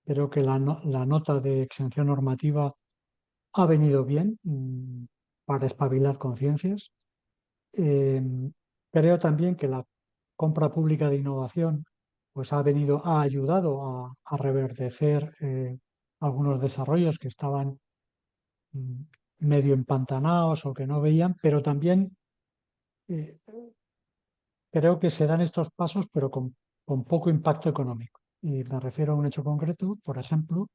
Creo que la nota de exención normativa ha venido bien para espabilar conciencias. Creo también que la compra pública de innovación pues ha ayudado a reverdecer algunos desarrollos que estaban medio empantanados o que no veían, pero también eh, creo que se dan estos pasos, pero con poco impacto económico. Y me refiero a un hecho concreto, por ejemplo,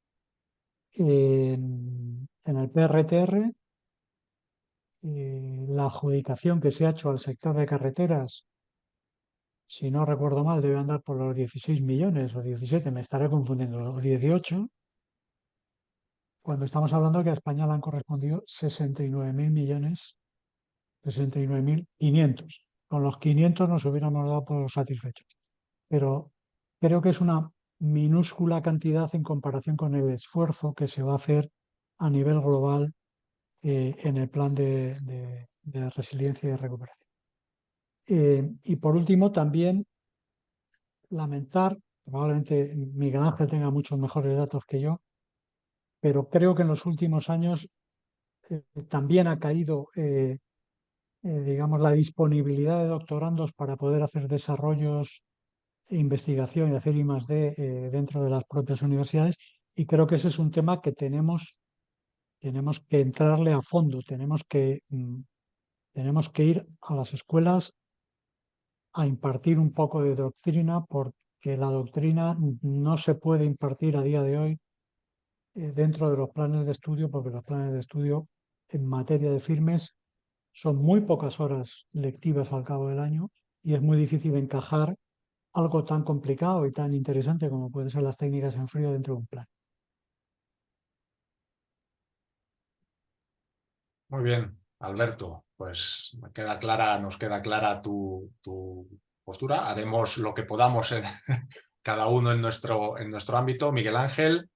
en el PRTR, la adjudicación que se ha hecho al sector de carreteras, si no recuerdo mal, debe andar por los 16 millones o 17, me estaré confundiendo, o 18, cuando estamos hablando que a España le han correspondido 69.000 millones, 69.500. Con los 500 nos hubiéramos dado por satisfechos. Pero creo que es una minúscula cantidad en comparación con el esfuerzo que se va a hacer a nivel global en el plan de resiliencia y de recuperación. Y por último, también lamentar, probablemente Miguel Ángel tenga muchos mejores datos que yo, pero creo que en los últimos años también ha caído, digamos, la disponibilidad de doctorandos para poder hacer desarrollos e investigación y hacer I+D dentro de las propias universidades, y creo que ese es un tema que tenemos tenemos que entrarle a fondo, tenemos que ir a las escuelas a impartir un poco de doctrina, porque la doctrina no se puede impartir a día de hoy dentro de los planes de estudio, porque los planes de estudio en materia de firmes son muy pocas horas lectivas al cabo del año y es muy difícil encajar algo tan complicado y tan interesante como pueden ser las técnicas en frío dentro de un plan. Muy bien, Alberto, pues nos queda clara tu postura. Haremos lo que podamos cada uno en nuestro ámbito. Miguel Ángel,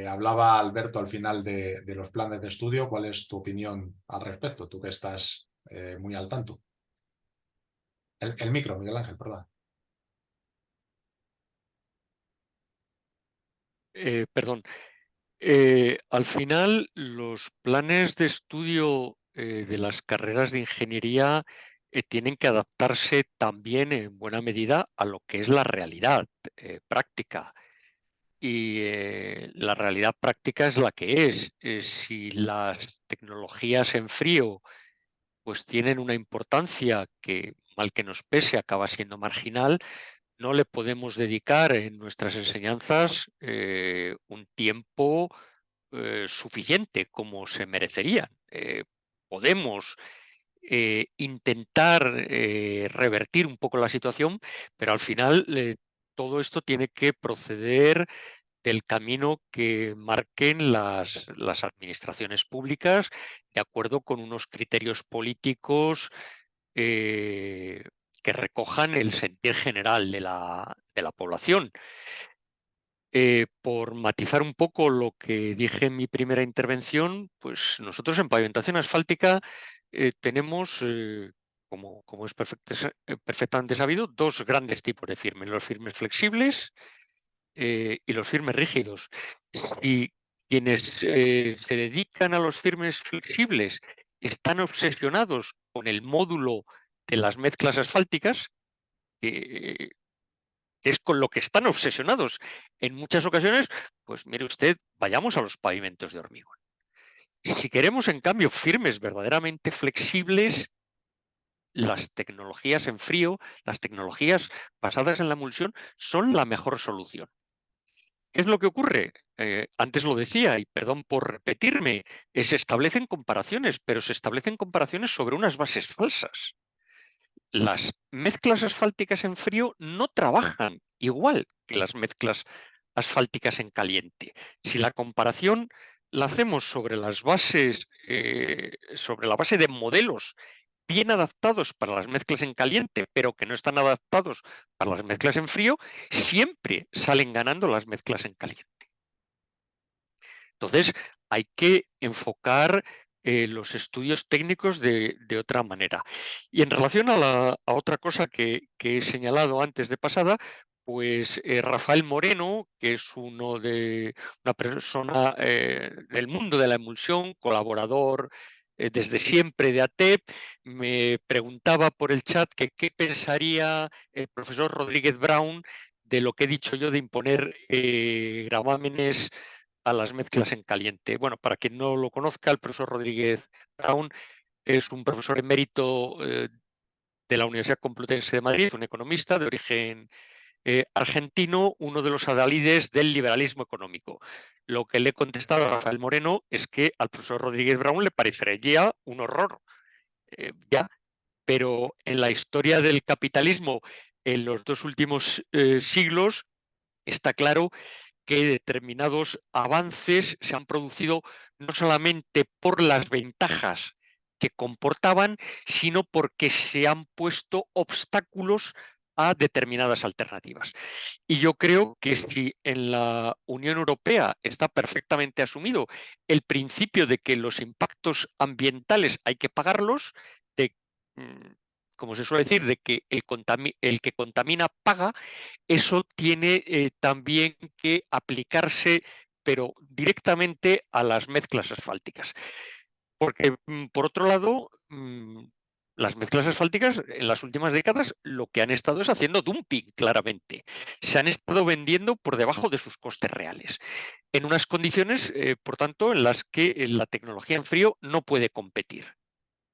hablaba Alberto al final de los planes de estudio. ¿Cuál es tu opinión al respecto? Tú que estás muy al tanto. El micro, Miguel Ángel, perdón. Perdón. Al final, los planes de estudio de las carreras de ingeniería tienen que adaptarse también en buena medida a lo que es la realidad práctica. Y la realidad práctica es la que es. Si las tecnologías en frío pues tienen una importancia que, mal que nos pese, acaba siendo marginal, no le podemos dedicar en nuestras enseñanzas un tiempo suficiente como se merecerían. Podemos intentar revertir un poco la situación, pero al final todo esto tiene que proceder del camino que marquen las administraciones públicas de acuerdo con unos criterios políticos eh, que recojan el sentir general de la población. Por matizar un poco lo que dije en mi primera intervención, pues nosotros en pavimentación asfáltica tenemos, como es perfectamente sabido, dos grandes tipos de firmes, los firmes flexibles y los firmes rígidos. Si quienes se dedican a los firmes flexibles están obsesionados con el módulo de las mezclas asfálticas, que es con lo que están obsesionados en muchas ocasiones, pues mire usted, vayamos a los pavimentos de hormigón. Si queremos, en cambio, firmes verdaderamente flexibles, las tecnologías en frío, las tecnologías basadas en la emulsión, son la mejor solución. ¿Qué es lo que ocurre? Antes lo decía, y perdón por repetirme, se establecen comparaciones, pero se establecen comparaciones sobre unas bases falsas. Las mezclas asfálticas en frío no trabajan igual que las mezclas asfálticas en caliente. Si la comparación la hacemos sobre las bases, sobre la base de modelos bien adaptados para las mezclas en caliente, pero que no están adaptados para las mezclas en frío, siempre salen ganando las mezclas en caliente. Entonces, hay que enfocar los estudios técnicos de otra manera. Y en relación a otra cosa que he señalado antes de pasada, pues Rafael Moreno, que es una persona del mundo de la emulsión, colaborador desde siempre de ATEP, me preguntaba por el chat que qué pensaría el profesor Rodríguez Brown de lo que he dicho yo de imponer gravámenes a las mezclas en caliente. Bueno, para quien no lo conozca, el profesor Rodríguez Brown es un profesor emérito de la Universidad Complutense de Madrid, un economista de origen argentino, uno de los adalides del liberalismo económico. Lo que le he contestado a Rafael Moreno es que al profesor Rodríguez Brown le parecería un horror, ya, pero en la historia del capitalismo en los dos últimos siglos está claro que determinados avances se han producido no solamente por las ventajas que comportaban, sino porque se han puesto obstáculos a determinadas alternativas. Y yo creo que si en la Unión Europea está perfectamente asumido el principio de que los impactos ambientales hay que pagarlos, de, como se suele decir, de que el que contamina paga, eso tiene también que aplicarse, pero directamente a las mezclas asfálticas. Porque, por otro lado, Las mezclas asfálticas en las últimas décadas lo que han estado es haciendo dumping, claramente. Se han estado vendiendo por debajo de sus costes reales, en unas condiciones, por tanto, en las que la tecnología en frío no puede competir.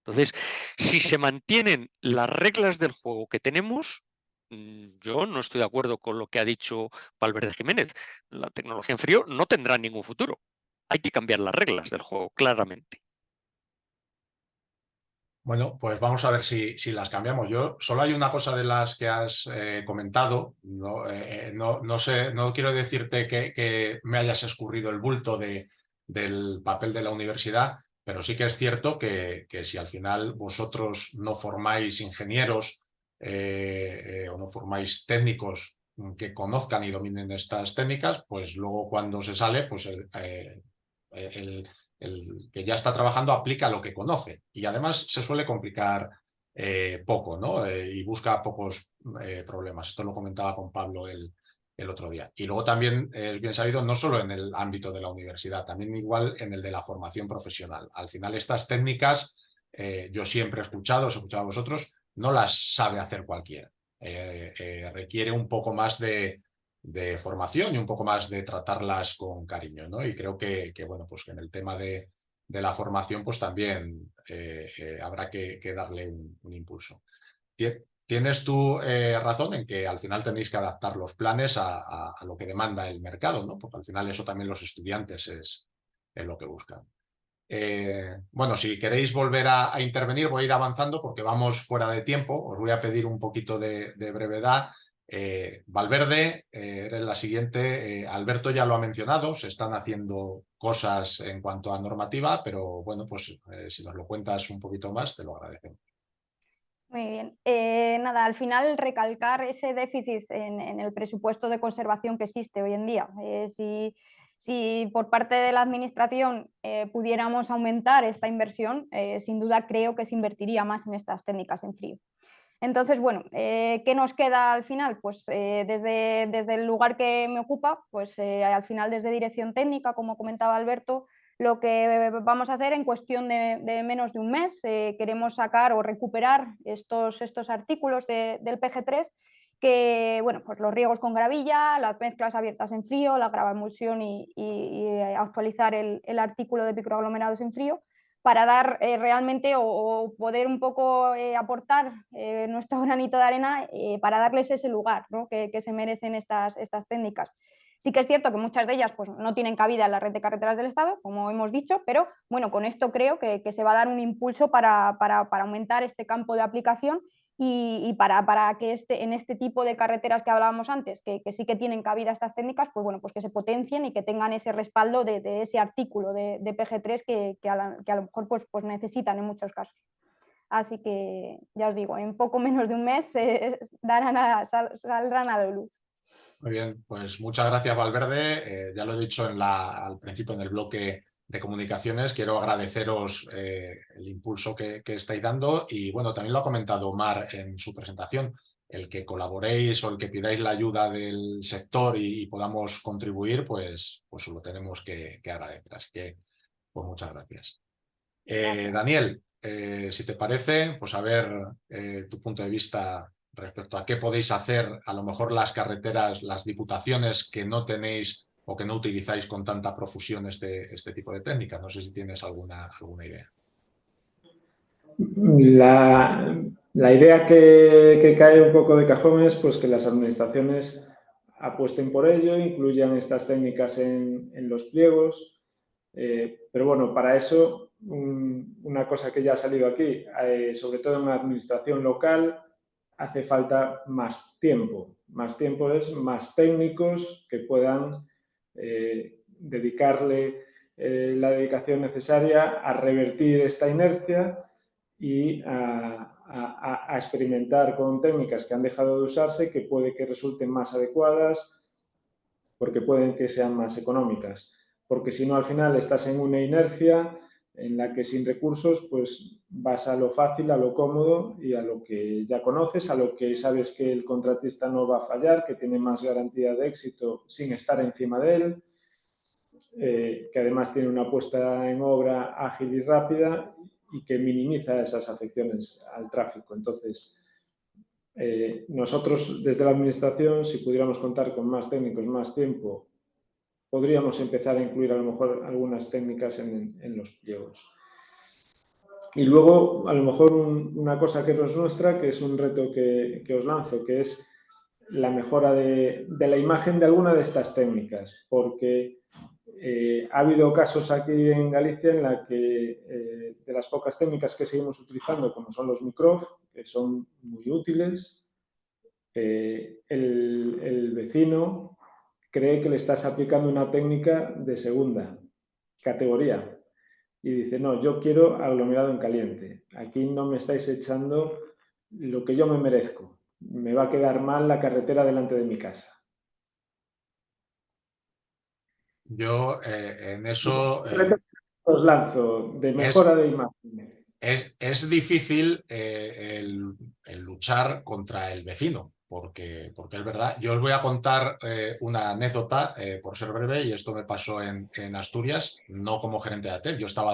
Entonces, si se mantienen las reglas del juego que tenemos, yo no estoy de acuerdo con lo que ha dicho Valverde Jiménez. La tecnología en frío no tendrá ningún futuro. Hay que cambiar las reglas del juego, claramente. Bueno, pues vamos a ver si las cambiamos. Yo solo hay una cosa de las que has comentado. No sé, no quiero decirte que me hayas escurrido el bulto del papel de la universidad, pero sí que es cierto que si al final vosotros no formáis ingenieros o no formáis técnicos que conozcan y dominen estas técnicas, pues luego cuando se sale, pues el que ya está trabajando aplica lo que conoce y además se suele complicar poco, ¿no? Y busca pocos problemas. Esto lo comentaba con Pablo el otro día. Y luego también es bien sabido, no solo en el ámbito de la universidad, también igual en el de la formación profesional. Al final estas técnicas, yo siempre he escuchado, os he escuchado a vosotros, no las sabe hacer cualquiera. Requiere un poco más de formación y un poco más de tratarlas con cariño, ¿no? Y creo que bueno, pues que en el tema de la formación, pues también habrá que darle un impulso. Tienes tú razón en que al final tenéis que adaptar los planes a lo que demanda el mercado, ¿no? Porque al final eso también los estudiantes es lo que buscan. Bueno, si queréis volver a intervenir, voy a ir avanzando porque vamos fuera de tiempo. Os voy a pedir un poquito de brevedad. Valverde, eres la siguiente. Alberto ya lo ha mencionado, se están haciendo cosas en cuanto a normativa, pero bueno, pues si nos lo cuentas un poquito más, te lo agradecemos. Muy bien. Nada, al final recalcar ese déficit en el presupuesto de conservación que existe hoy en día. Si por parte de la Administración pudiéramos aumentar esta inversión, sin duda creo que se invertiría más en estas técnicas en frío. Entonces, bueno, ¿qué nos queda al final? Pues desde el lugar que me ocupa, pues al final desde Dirección Técnica, como comentaba Alberto, lo que vamos a hacer en cuestión de menos de un mes, queremos sacar o recuperar estos artículos del PG3, que, bueno, pues los riegos con gravilla, las mezclas abiertas en frío, la gravoemulsión y actualizar el artículo de microaglomerados en frío, para dar realmente o poder un poco aportar nuestro granito de arena para darles ese lugar, ¿no? que se merecen estas técnicas. Sí que es cierto que muchas de ellas pues, no tienen cabida en la red de carreteras del Estado, como hemos dicho, pero bueno, con esto creo que se va a dar un impulso para aumentar este campo de aplicación y para que en este tipo de carreteras que hablábamos antes, que sí que tienen cabida estas técnicas, pues bueno, pues que se potencien y que tengan ese respaldo de ese artículo de PG3 que a lo mejor pues necesitan en muchos casos. Así que ya os digo, en poco menos de un mes saldrán a la luz. Muy bien, pues muchas gracias, Valverde. Ya lo he dicho al principio en el bloque de comunicaciones, quiero agradeceros el impulso que estáis dando y bueno, también lo ha comentado Omar en su presentación, el que colaboréis o el que pidáis la ayuda del sector y podamos contribuir, pues os lo tenemos que agradecer. Así que, pues muchas gracias. Daniel, si te parece, pues a ver tu punto de vista respecto a qué podéis hacer, a lo mejor las carreteras, las diputaciones que no tenéis o que no utilizáis con tanta profusión este tipo de técnicas. No sé si tienes alguna idea. La idea que cae un poco de cajón es pues, que las administraciones apuesten por ello, incluyan estas técnicas en los pliegos. Pero bueno, para eso, una cosa que ya ha salido aquí, sobre todo en una administración local, hace falta más tiempo. Más tiempo es más técnicos que puedan dedicarle la dedicación necesaria a revertir esta inercia y a experimentar con técnicas que han dejado de usarse, que puede que resulten más adecuadas, porque pueden que sean más económicas. Porque si no, al final estás en una inercia en la que sin recursos pues vas a lo fácil, a lo cómodo y a lo que ya conoces, a lo que sabes que el contratista no va a fallar, que tiene más garantía de éxito sin estar encima de él, que además tiene una puesta en obra ágil y rápida y que minimiza esas afecciones al tráfico. Entonces, nosotros desde la Administración, si pudiéramos contar con más técnicos, más tiempo, podríamos empezar a incluir a lo mejor algunas técnicas en los pliegos. Y luego, a lo mejor una cosa que no es nuestra, que es un reto que os lanzo, que es la mejora de la imagen de alguna de estas técnicas, porque ha habido casos aquí en Galicia en la que de las pocas técnicas que seguimos utilizando, como son los microf, que son muy útiles, el vecino cree que le estás aplicando una técnica de segunda categoría y dice, no, yo quiero aglomerado en caliente, aquí no me estáis echando lo que yo me merezco, me va a quedar mal la carretera delante de mi casa. Yo en eso os lanzo de mejora de imagen. Es difícil el luchar contra el vecino, porque es verdad. Yo os voy a contar una anécdota, por ser breve, y esto me pasó en Asturias, no como gerente de ATEL. Yo estaba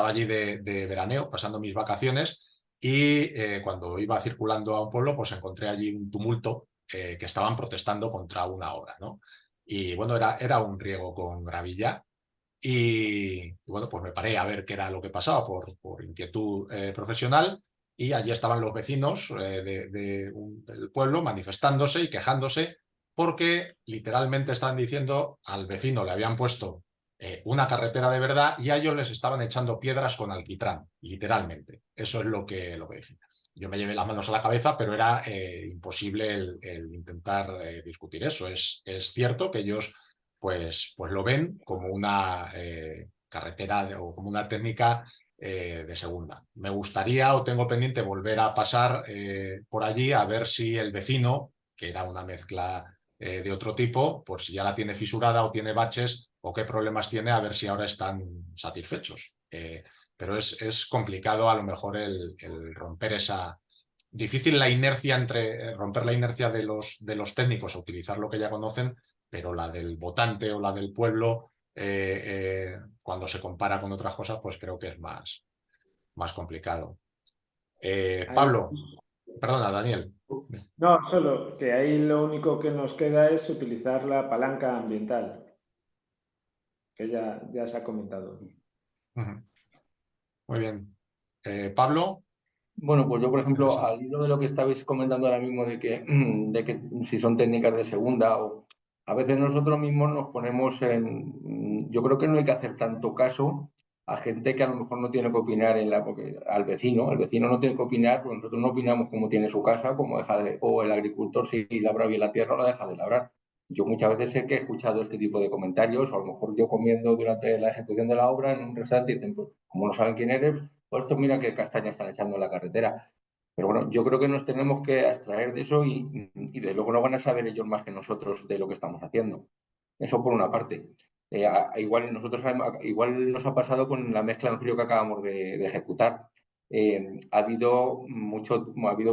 allí de veraneo, pasando mis vacaciones, y cuando iba circulando a un pueblo, pues encontré allí un tumulto que estaban protestando contra una obra, ¿no? Y bueno, era un riego con gravilla. Y bueno, pues me paré a ver qué era lo que pasaba por inquietud profesional, y allí estaban los vecinos del pueblo manifestándose y quejándose porque literalmente estaban diciendo al vecino le habían puesto una carretera de verdad y a ellos les estaban echando piedras con alquitrán, literalmente. Eso es lo que decía. Yo me llevé las manos a la cabeza, pero era imposible el intentar discutir eso. Es cierto que ellos pues lo ven como una carretera o como una técnica de segunda. Me gustaría o tengo pendiente volver a pasar por allí a ver si el vecino, que era una mezcla de otro tipo, pues si ya la tiene fisurada o tiene baches o qué problemas tiene, a ver si ahora están satisfechos. Pero es complicado a lo mejor el romper esa... Difícil la inercia romper la inercia de los técnicos a utilizar lo que ya conocen, pero la del votante o la del pueblo, cuando se compara con otras cosas, pues creo que es más complicado. Pablo, perdona, Daniel. No, solo que ahí lo único que nos queda es utilizar la palanca ambiental, que ya se ha comentado. Muy bien. Pablo. Bueno, pues yo, por ejemplo, al hilo de lo que estabais comentando ahora mismo de que si son técnicas de segunda, o a veces nosotros mismos nos ponemos en... Yo creo que no hay que hacer tanto caso a gente que a lo mejor no tiene que opinar porque el vecino no tiene que opinar, porque nosotros no opinamos cómo tiene su casa, cómo o el agricultor si labra bien la tierra o la deja de labrar. Yo muchas veces sé que he escuchado este tipo de comentarios, o a lo mejor yo comiendo durante la ejecución de la obra en un restaurante y dicen, pues, como no saben quién eres, pues esto mira qué castaña están echando en la carretera. Pero bueno, yo creo que nos tenemos que abstraer de eso y de luego no van a saber ellos más que nosotros de lo que estamos haciendo. Eso por una parte. Igual nos ha pasado con la mezcla en frío que acabamos de ejecutar. Ha habido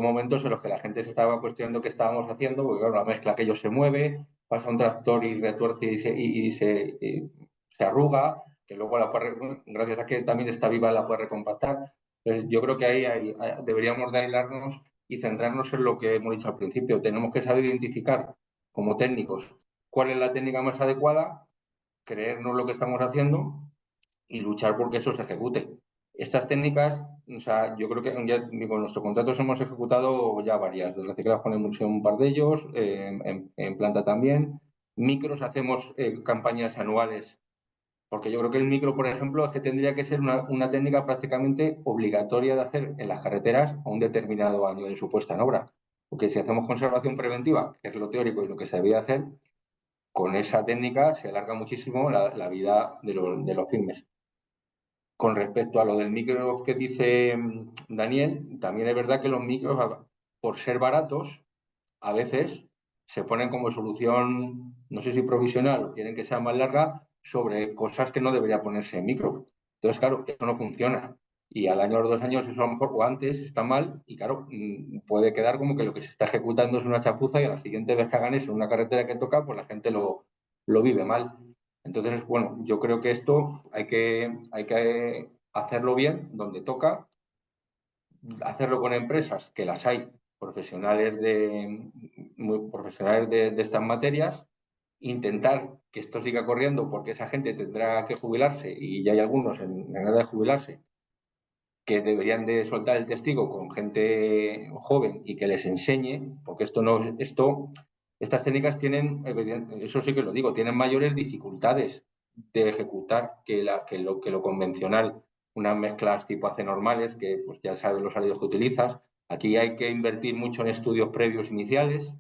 momentos en los que la gente se estaba cuestionando qué estábamos haciendo, porque claro, la mezcla aquello se mueve, pasa un tractor y retuerce y se arruga, que luego gracias a que también está viva la puede recompactar. Yo creo que ahí deberíamos de aislarnos y centrarnos en lo que hemos dicho al principio. Tenemos que saber identificar como técnicos cuál es la técnica más adecuada, creernos lo que estamos haciendo y luchar porque eso se ejecute. Estas técnicas, o sea, yo creo que con nuestros contratos hemos ejecutado ya varias, desde reciclaje con emulsión un par de ellos, en planta también. Micros hacemos campañas anuales, porque yo creo que el micro, por ejemplo, es que tendría que ser una técnica prácticamente obligatoria de hacer en las carreteras a un determinado año de su puesta en obra. Porque si hacemos conservación preventiva, que es lo teórico y lo que se debería hacer, con esa técnica se alarga muchísimo la vida de los filmes. Con respecto a lo del micro que dice Daniel, también es verdad que los micros, por ser baratos, a veces se ponen como solución, no sé si provisional o quieren que sea más larga, sobre cosas que no debería ponerse en micro. Entonces, claro, eso no funciona. Y al año o 2 años, eso a lo mejor o antes está mal y, claro, puede quedar como que lo que se está ejecutando es una chapuza y a la siguiente vez que hagan eso en una carretera que toca, pues la gente lo vive mal. Entonces, bueno, yo creo que esto hay que hacerlo bien donde toca, hacerlo con empresas, que las hay, profesionales de estas materias, intentar que esto siga corriendo porque esa gente tendrá que jubilarse y ya hay algunos en edad de jubilarse que deberían de soltar el testigo con gente joven y que les enseñe, porque estas técnicas tienen, eso sí que lo digo, tienen mayores dificultades de ejecutar que lo convencional, unas mezclas tipo AC normales, que pues ya sabes los áridos que utilizas. Aquí hay que invertir mucho en estudios previos iniciales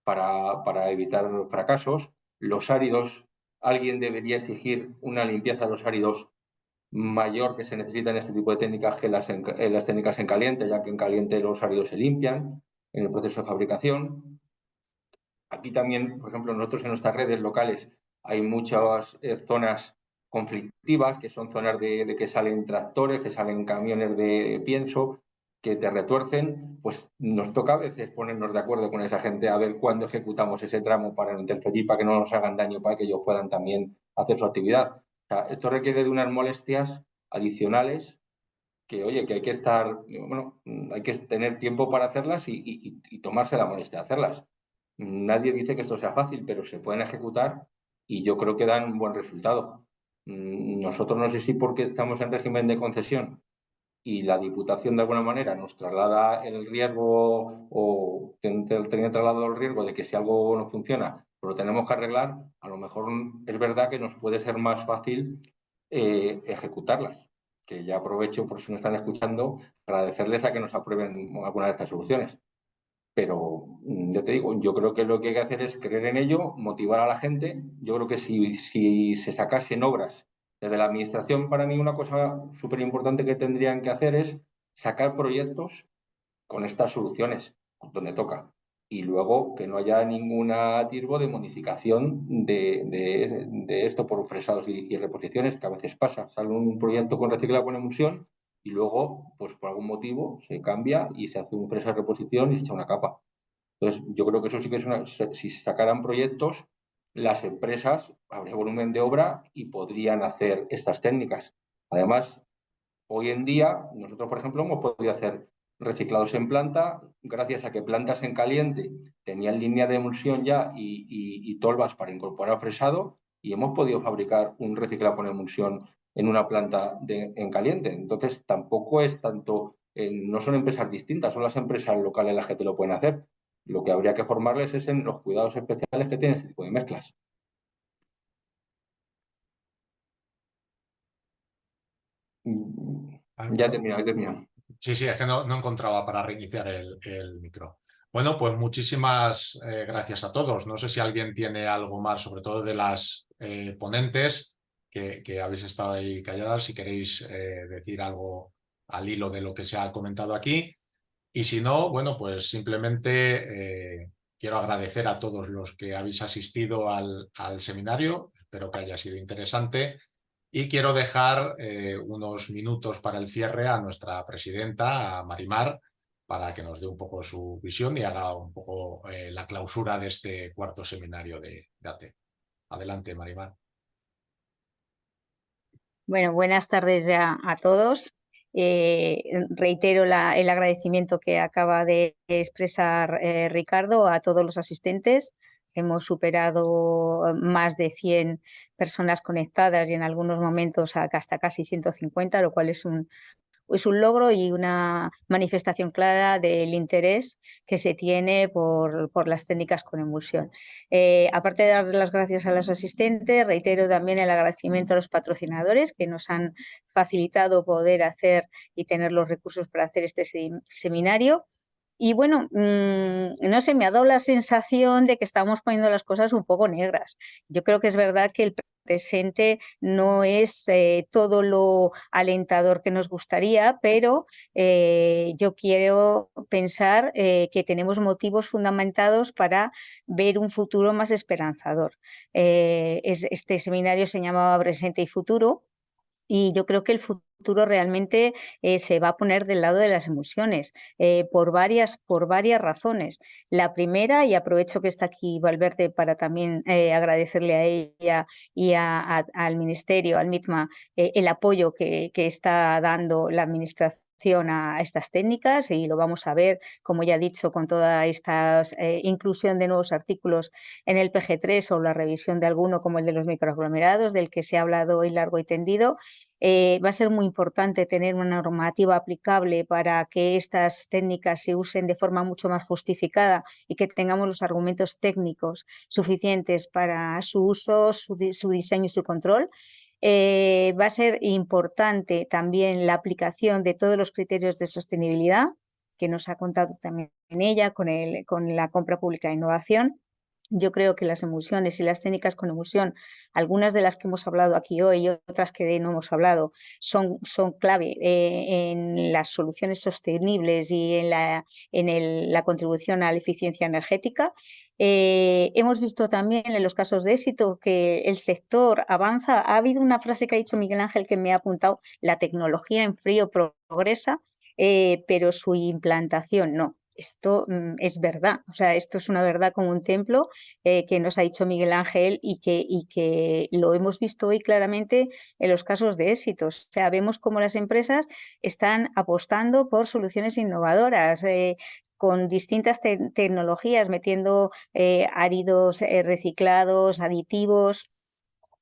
para evitar fracasos. Los áridos, alguien debería exigir una limpieza de los áridos mayor que se necesita en este tipo de técnicas que las técnicas en caliente, ya que en caliente los áridos se limpian en el proceso de fabricación. Aquí también, por ejemplo, nosotros en nuestras redes locales hay muchas zonas conflictivas, que son zonas de que salen tractores, que salen camiones de pienso, que te retuercen. Pues nos toca a veces ponernos de acuerdo con esa gente a ver cuándo ejecutamos ese tramo para no interferir, para que no nos hagan daño, para que ellos puedan también hacer su actividad. O sea, esto requiere de unas molestias adicionales que, oye, que hay que estar, bueno, hay que tener tiempo para hacerlas y tomarse la molestia de hacerlas. Nadie dice que esto sea fácil, pero se pueden ejecutar y yo creo que dan un buen resultado. Nosotros no sé si porque estamos en régimen de concesión y la Diputación de alguna manera nos traslada el riesgo o tenía trasladado el riesgo de que si algo no funciona, pues lo tenemos que arreglar, a lo mejor es verdad que nos puede ser más fácil ejecutarlas. Que ya aprovecho, por si no están escuchando, agradecerles a que nos aprueben alguna de estas soluciones. Pero ya te digo, yo creo que lo que hay que hacer es creer en ello, motivar a la gente. Yo creo que si se sacasen obras desde la administración, para mí una cosa súper importante que tendrían que hacer es sacar proyectos con estas soluciones, donde toca. Y luego que no haya ningún atisbo de modificación de esto por fresados y reposiciones, que a veces pasa. Sale un proyecto con reciclado con emulsión y luego, pues por algún motivo, se cambia y se hace un fresa de reposición y se echa una capa. Entonces, yo creo que eso sí que es si se sacaran proyectos, las empresas habría volumen de obra y podrían hacer estas técnicas. Además, hoy en día, nosotros, por ejemplo, hemos podido hacer reciclados en planta, gracias a que plantas en caliente tenían línea de emulsión ya y tolvas para incorporar fresado, y hemos podido fabricar un reciclado con emulsión en una planta en caliente. Entonces, tampoco es tanto, no son empresas distintas, son las empresas locales las que te lo pueden hacer. Lo que habría que formarles es en los cuidados especiales que tiene este tipo de mezclas. Ya he terminado. Sí, es que no encontraba para reiniciar el micro. Bueno, pues muchísimas gracias a todos. No sé si alguien tiene algo más, sobre todo de las ponentes que habéis estado ahí calladas, si queréis decir algo al hilo de lo que se ha comentado aquí. Y si no, bueno, pues simplemente quiero agradecer a todos los que habéis asistido al seminario. Espero que haya sido interesante. Y quiero dejar unos minutos para el cierre a nuestra presidenta, a Marimar, para que nos dé un poco su visión y haga un poco la clausura de este cuarto seminario de ATE. Adelante, Marimar. Bueno, buenas tardes ya a todos. Reitero el agradecimiento que acaba de expresar Ricardo a todos los asistentes. Hemos superado más de 100 personas conectadas y en algunos momentos hasta casi 150, lo cual es un logro y una manifestación clara del interés que se tiene por las técnicas con emulsión. Aparte de dar las gracias a los asistentes, reitero también el agradecimiento a los patrocinadores que nos han facilitado poder hacer y tener los recursos para hacer este seminario. Y bueno, no sé, me ha dado la sensación de que estamos poniendo las cosas un poco negras. Yo creo que es verdad que el presente no es todo lo alentador que nos gustaría, pero yo quiero pensar que tenemos motivos fundamentados para ver un futuro más esperanzador. Este seminario se llamaba Presente y Futuro y yo creo que el futuro futuro realmente se va a poner del lado de las emulsiones por varias razones. La primera, y aprovecho que está aquí Valverde para también agradecerle a ella y al Ministerio, al MITMA, el apoyo que está dando la Administración a estas técnicas, y lo vamos a ver, como ya he dicho, con toda esta inclusión de nuevos artículos en el PG3 o la revisión de alguno como el de los microaglomerados, del que se ha hablado hoy largo y tendido. Va a ser muy importante tener una normativa aplicable para que estas técnicas se usen de forma mucho más justificada y que tengamos los argumentos técnicos suficientes para su uso, su diseño y su control. Va a ser importante también la aplicación de todos los criterios de sostenibilidad, que nos ha contado también en ella con la compra pública de innovación. Yo creo que las emulsiones y las técnicas con emulsión, algunas de las que hemos hablado aquí hoy y otras que no hemos hablado, son clave en las soluciones sostenibles y en la contribución a la eficiencia energética. Hemos visto también en los casos de éxito que el sector avanza. Ha habido una frase que ha dicho Miguel Ángel que me ha apuntado: la tecnología en frío progresa, pero su implantación no. Esto es verdad, o sea, esto es una verdad como un templo que nos ha dicho Miguel Ángel y que lo hemos visto hoy claramente en los casos de éxito. O sea, vemos cómo las empresas están apostando por soluciones innovadoras, con distintas tecnologías, metiendo áridos reciclados, aditivos,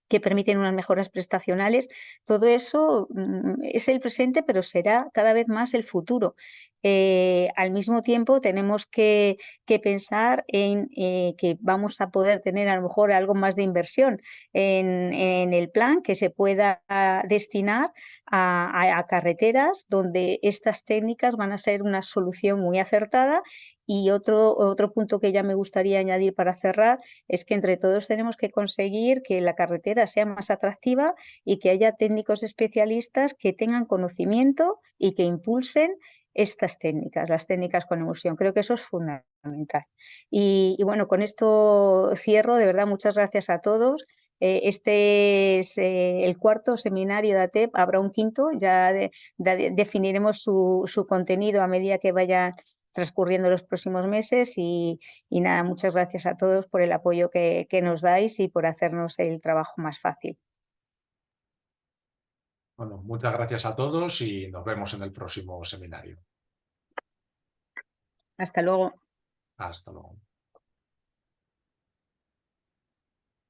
que permiten unas mejoras prestacionales. Todo eso es el presente, pero será cada vez más el futuro. Al mismo tiempo tenemos que pensar en que vamos a poder tener a lo mejor algo más de inversión en el plan que se pueda destinar a carreteras donde estas técnicas van a ser una solución muy acertada. Y otro punto que ya me gustaría añadir para cerrar es que entre todos tenemos que conseguir que la carretera sea más atractiva y que haya técnicos especialistas que tengan conocimiento y que impulsen estas técnicas, las técnicas con emulsión. Creo que eso es fundamental. Y bueno, con esto cierro. De verdad, muchas gracias a todos. Este es el cuarto seminario de ATEP, habrá un quinto, ya definiremos su contenido a medida que vaya transcurriendo los próximos meses y nada, muchas gracias a todos por el apoyo que nos dais y por hacernos el trabajo más fácil. Bueno, muchas gracias a todos y nos vemos en el próximo seminario. Hasta luego. Hasta luego.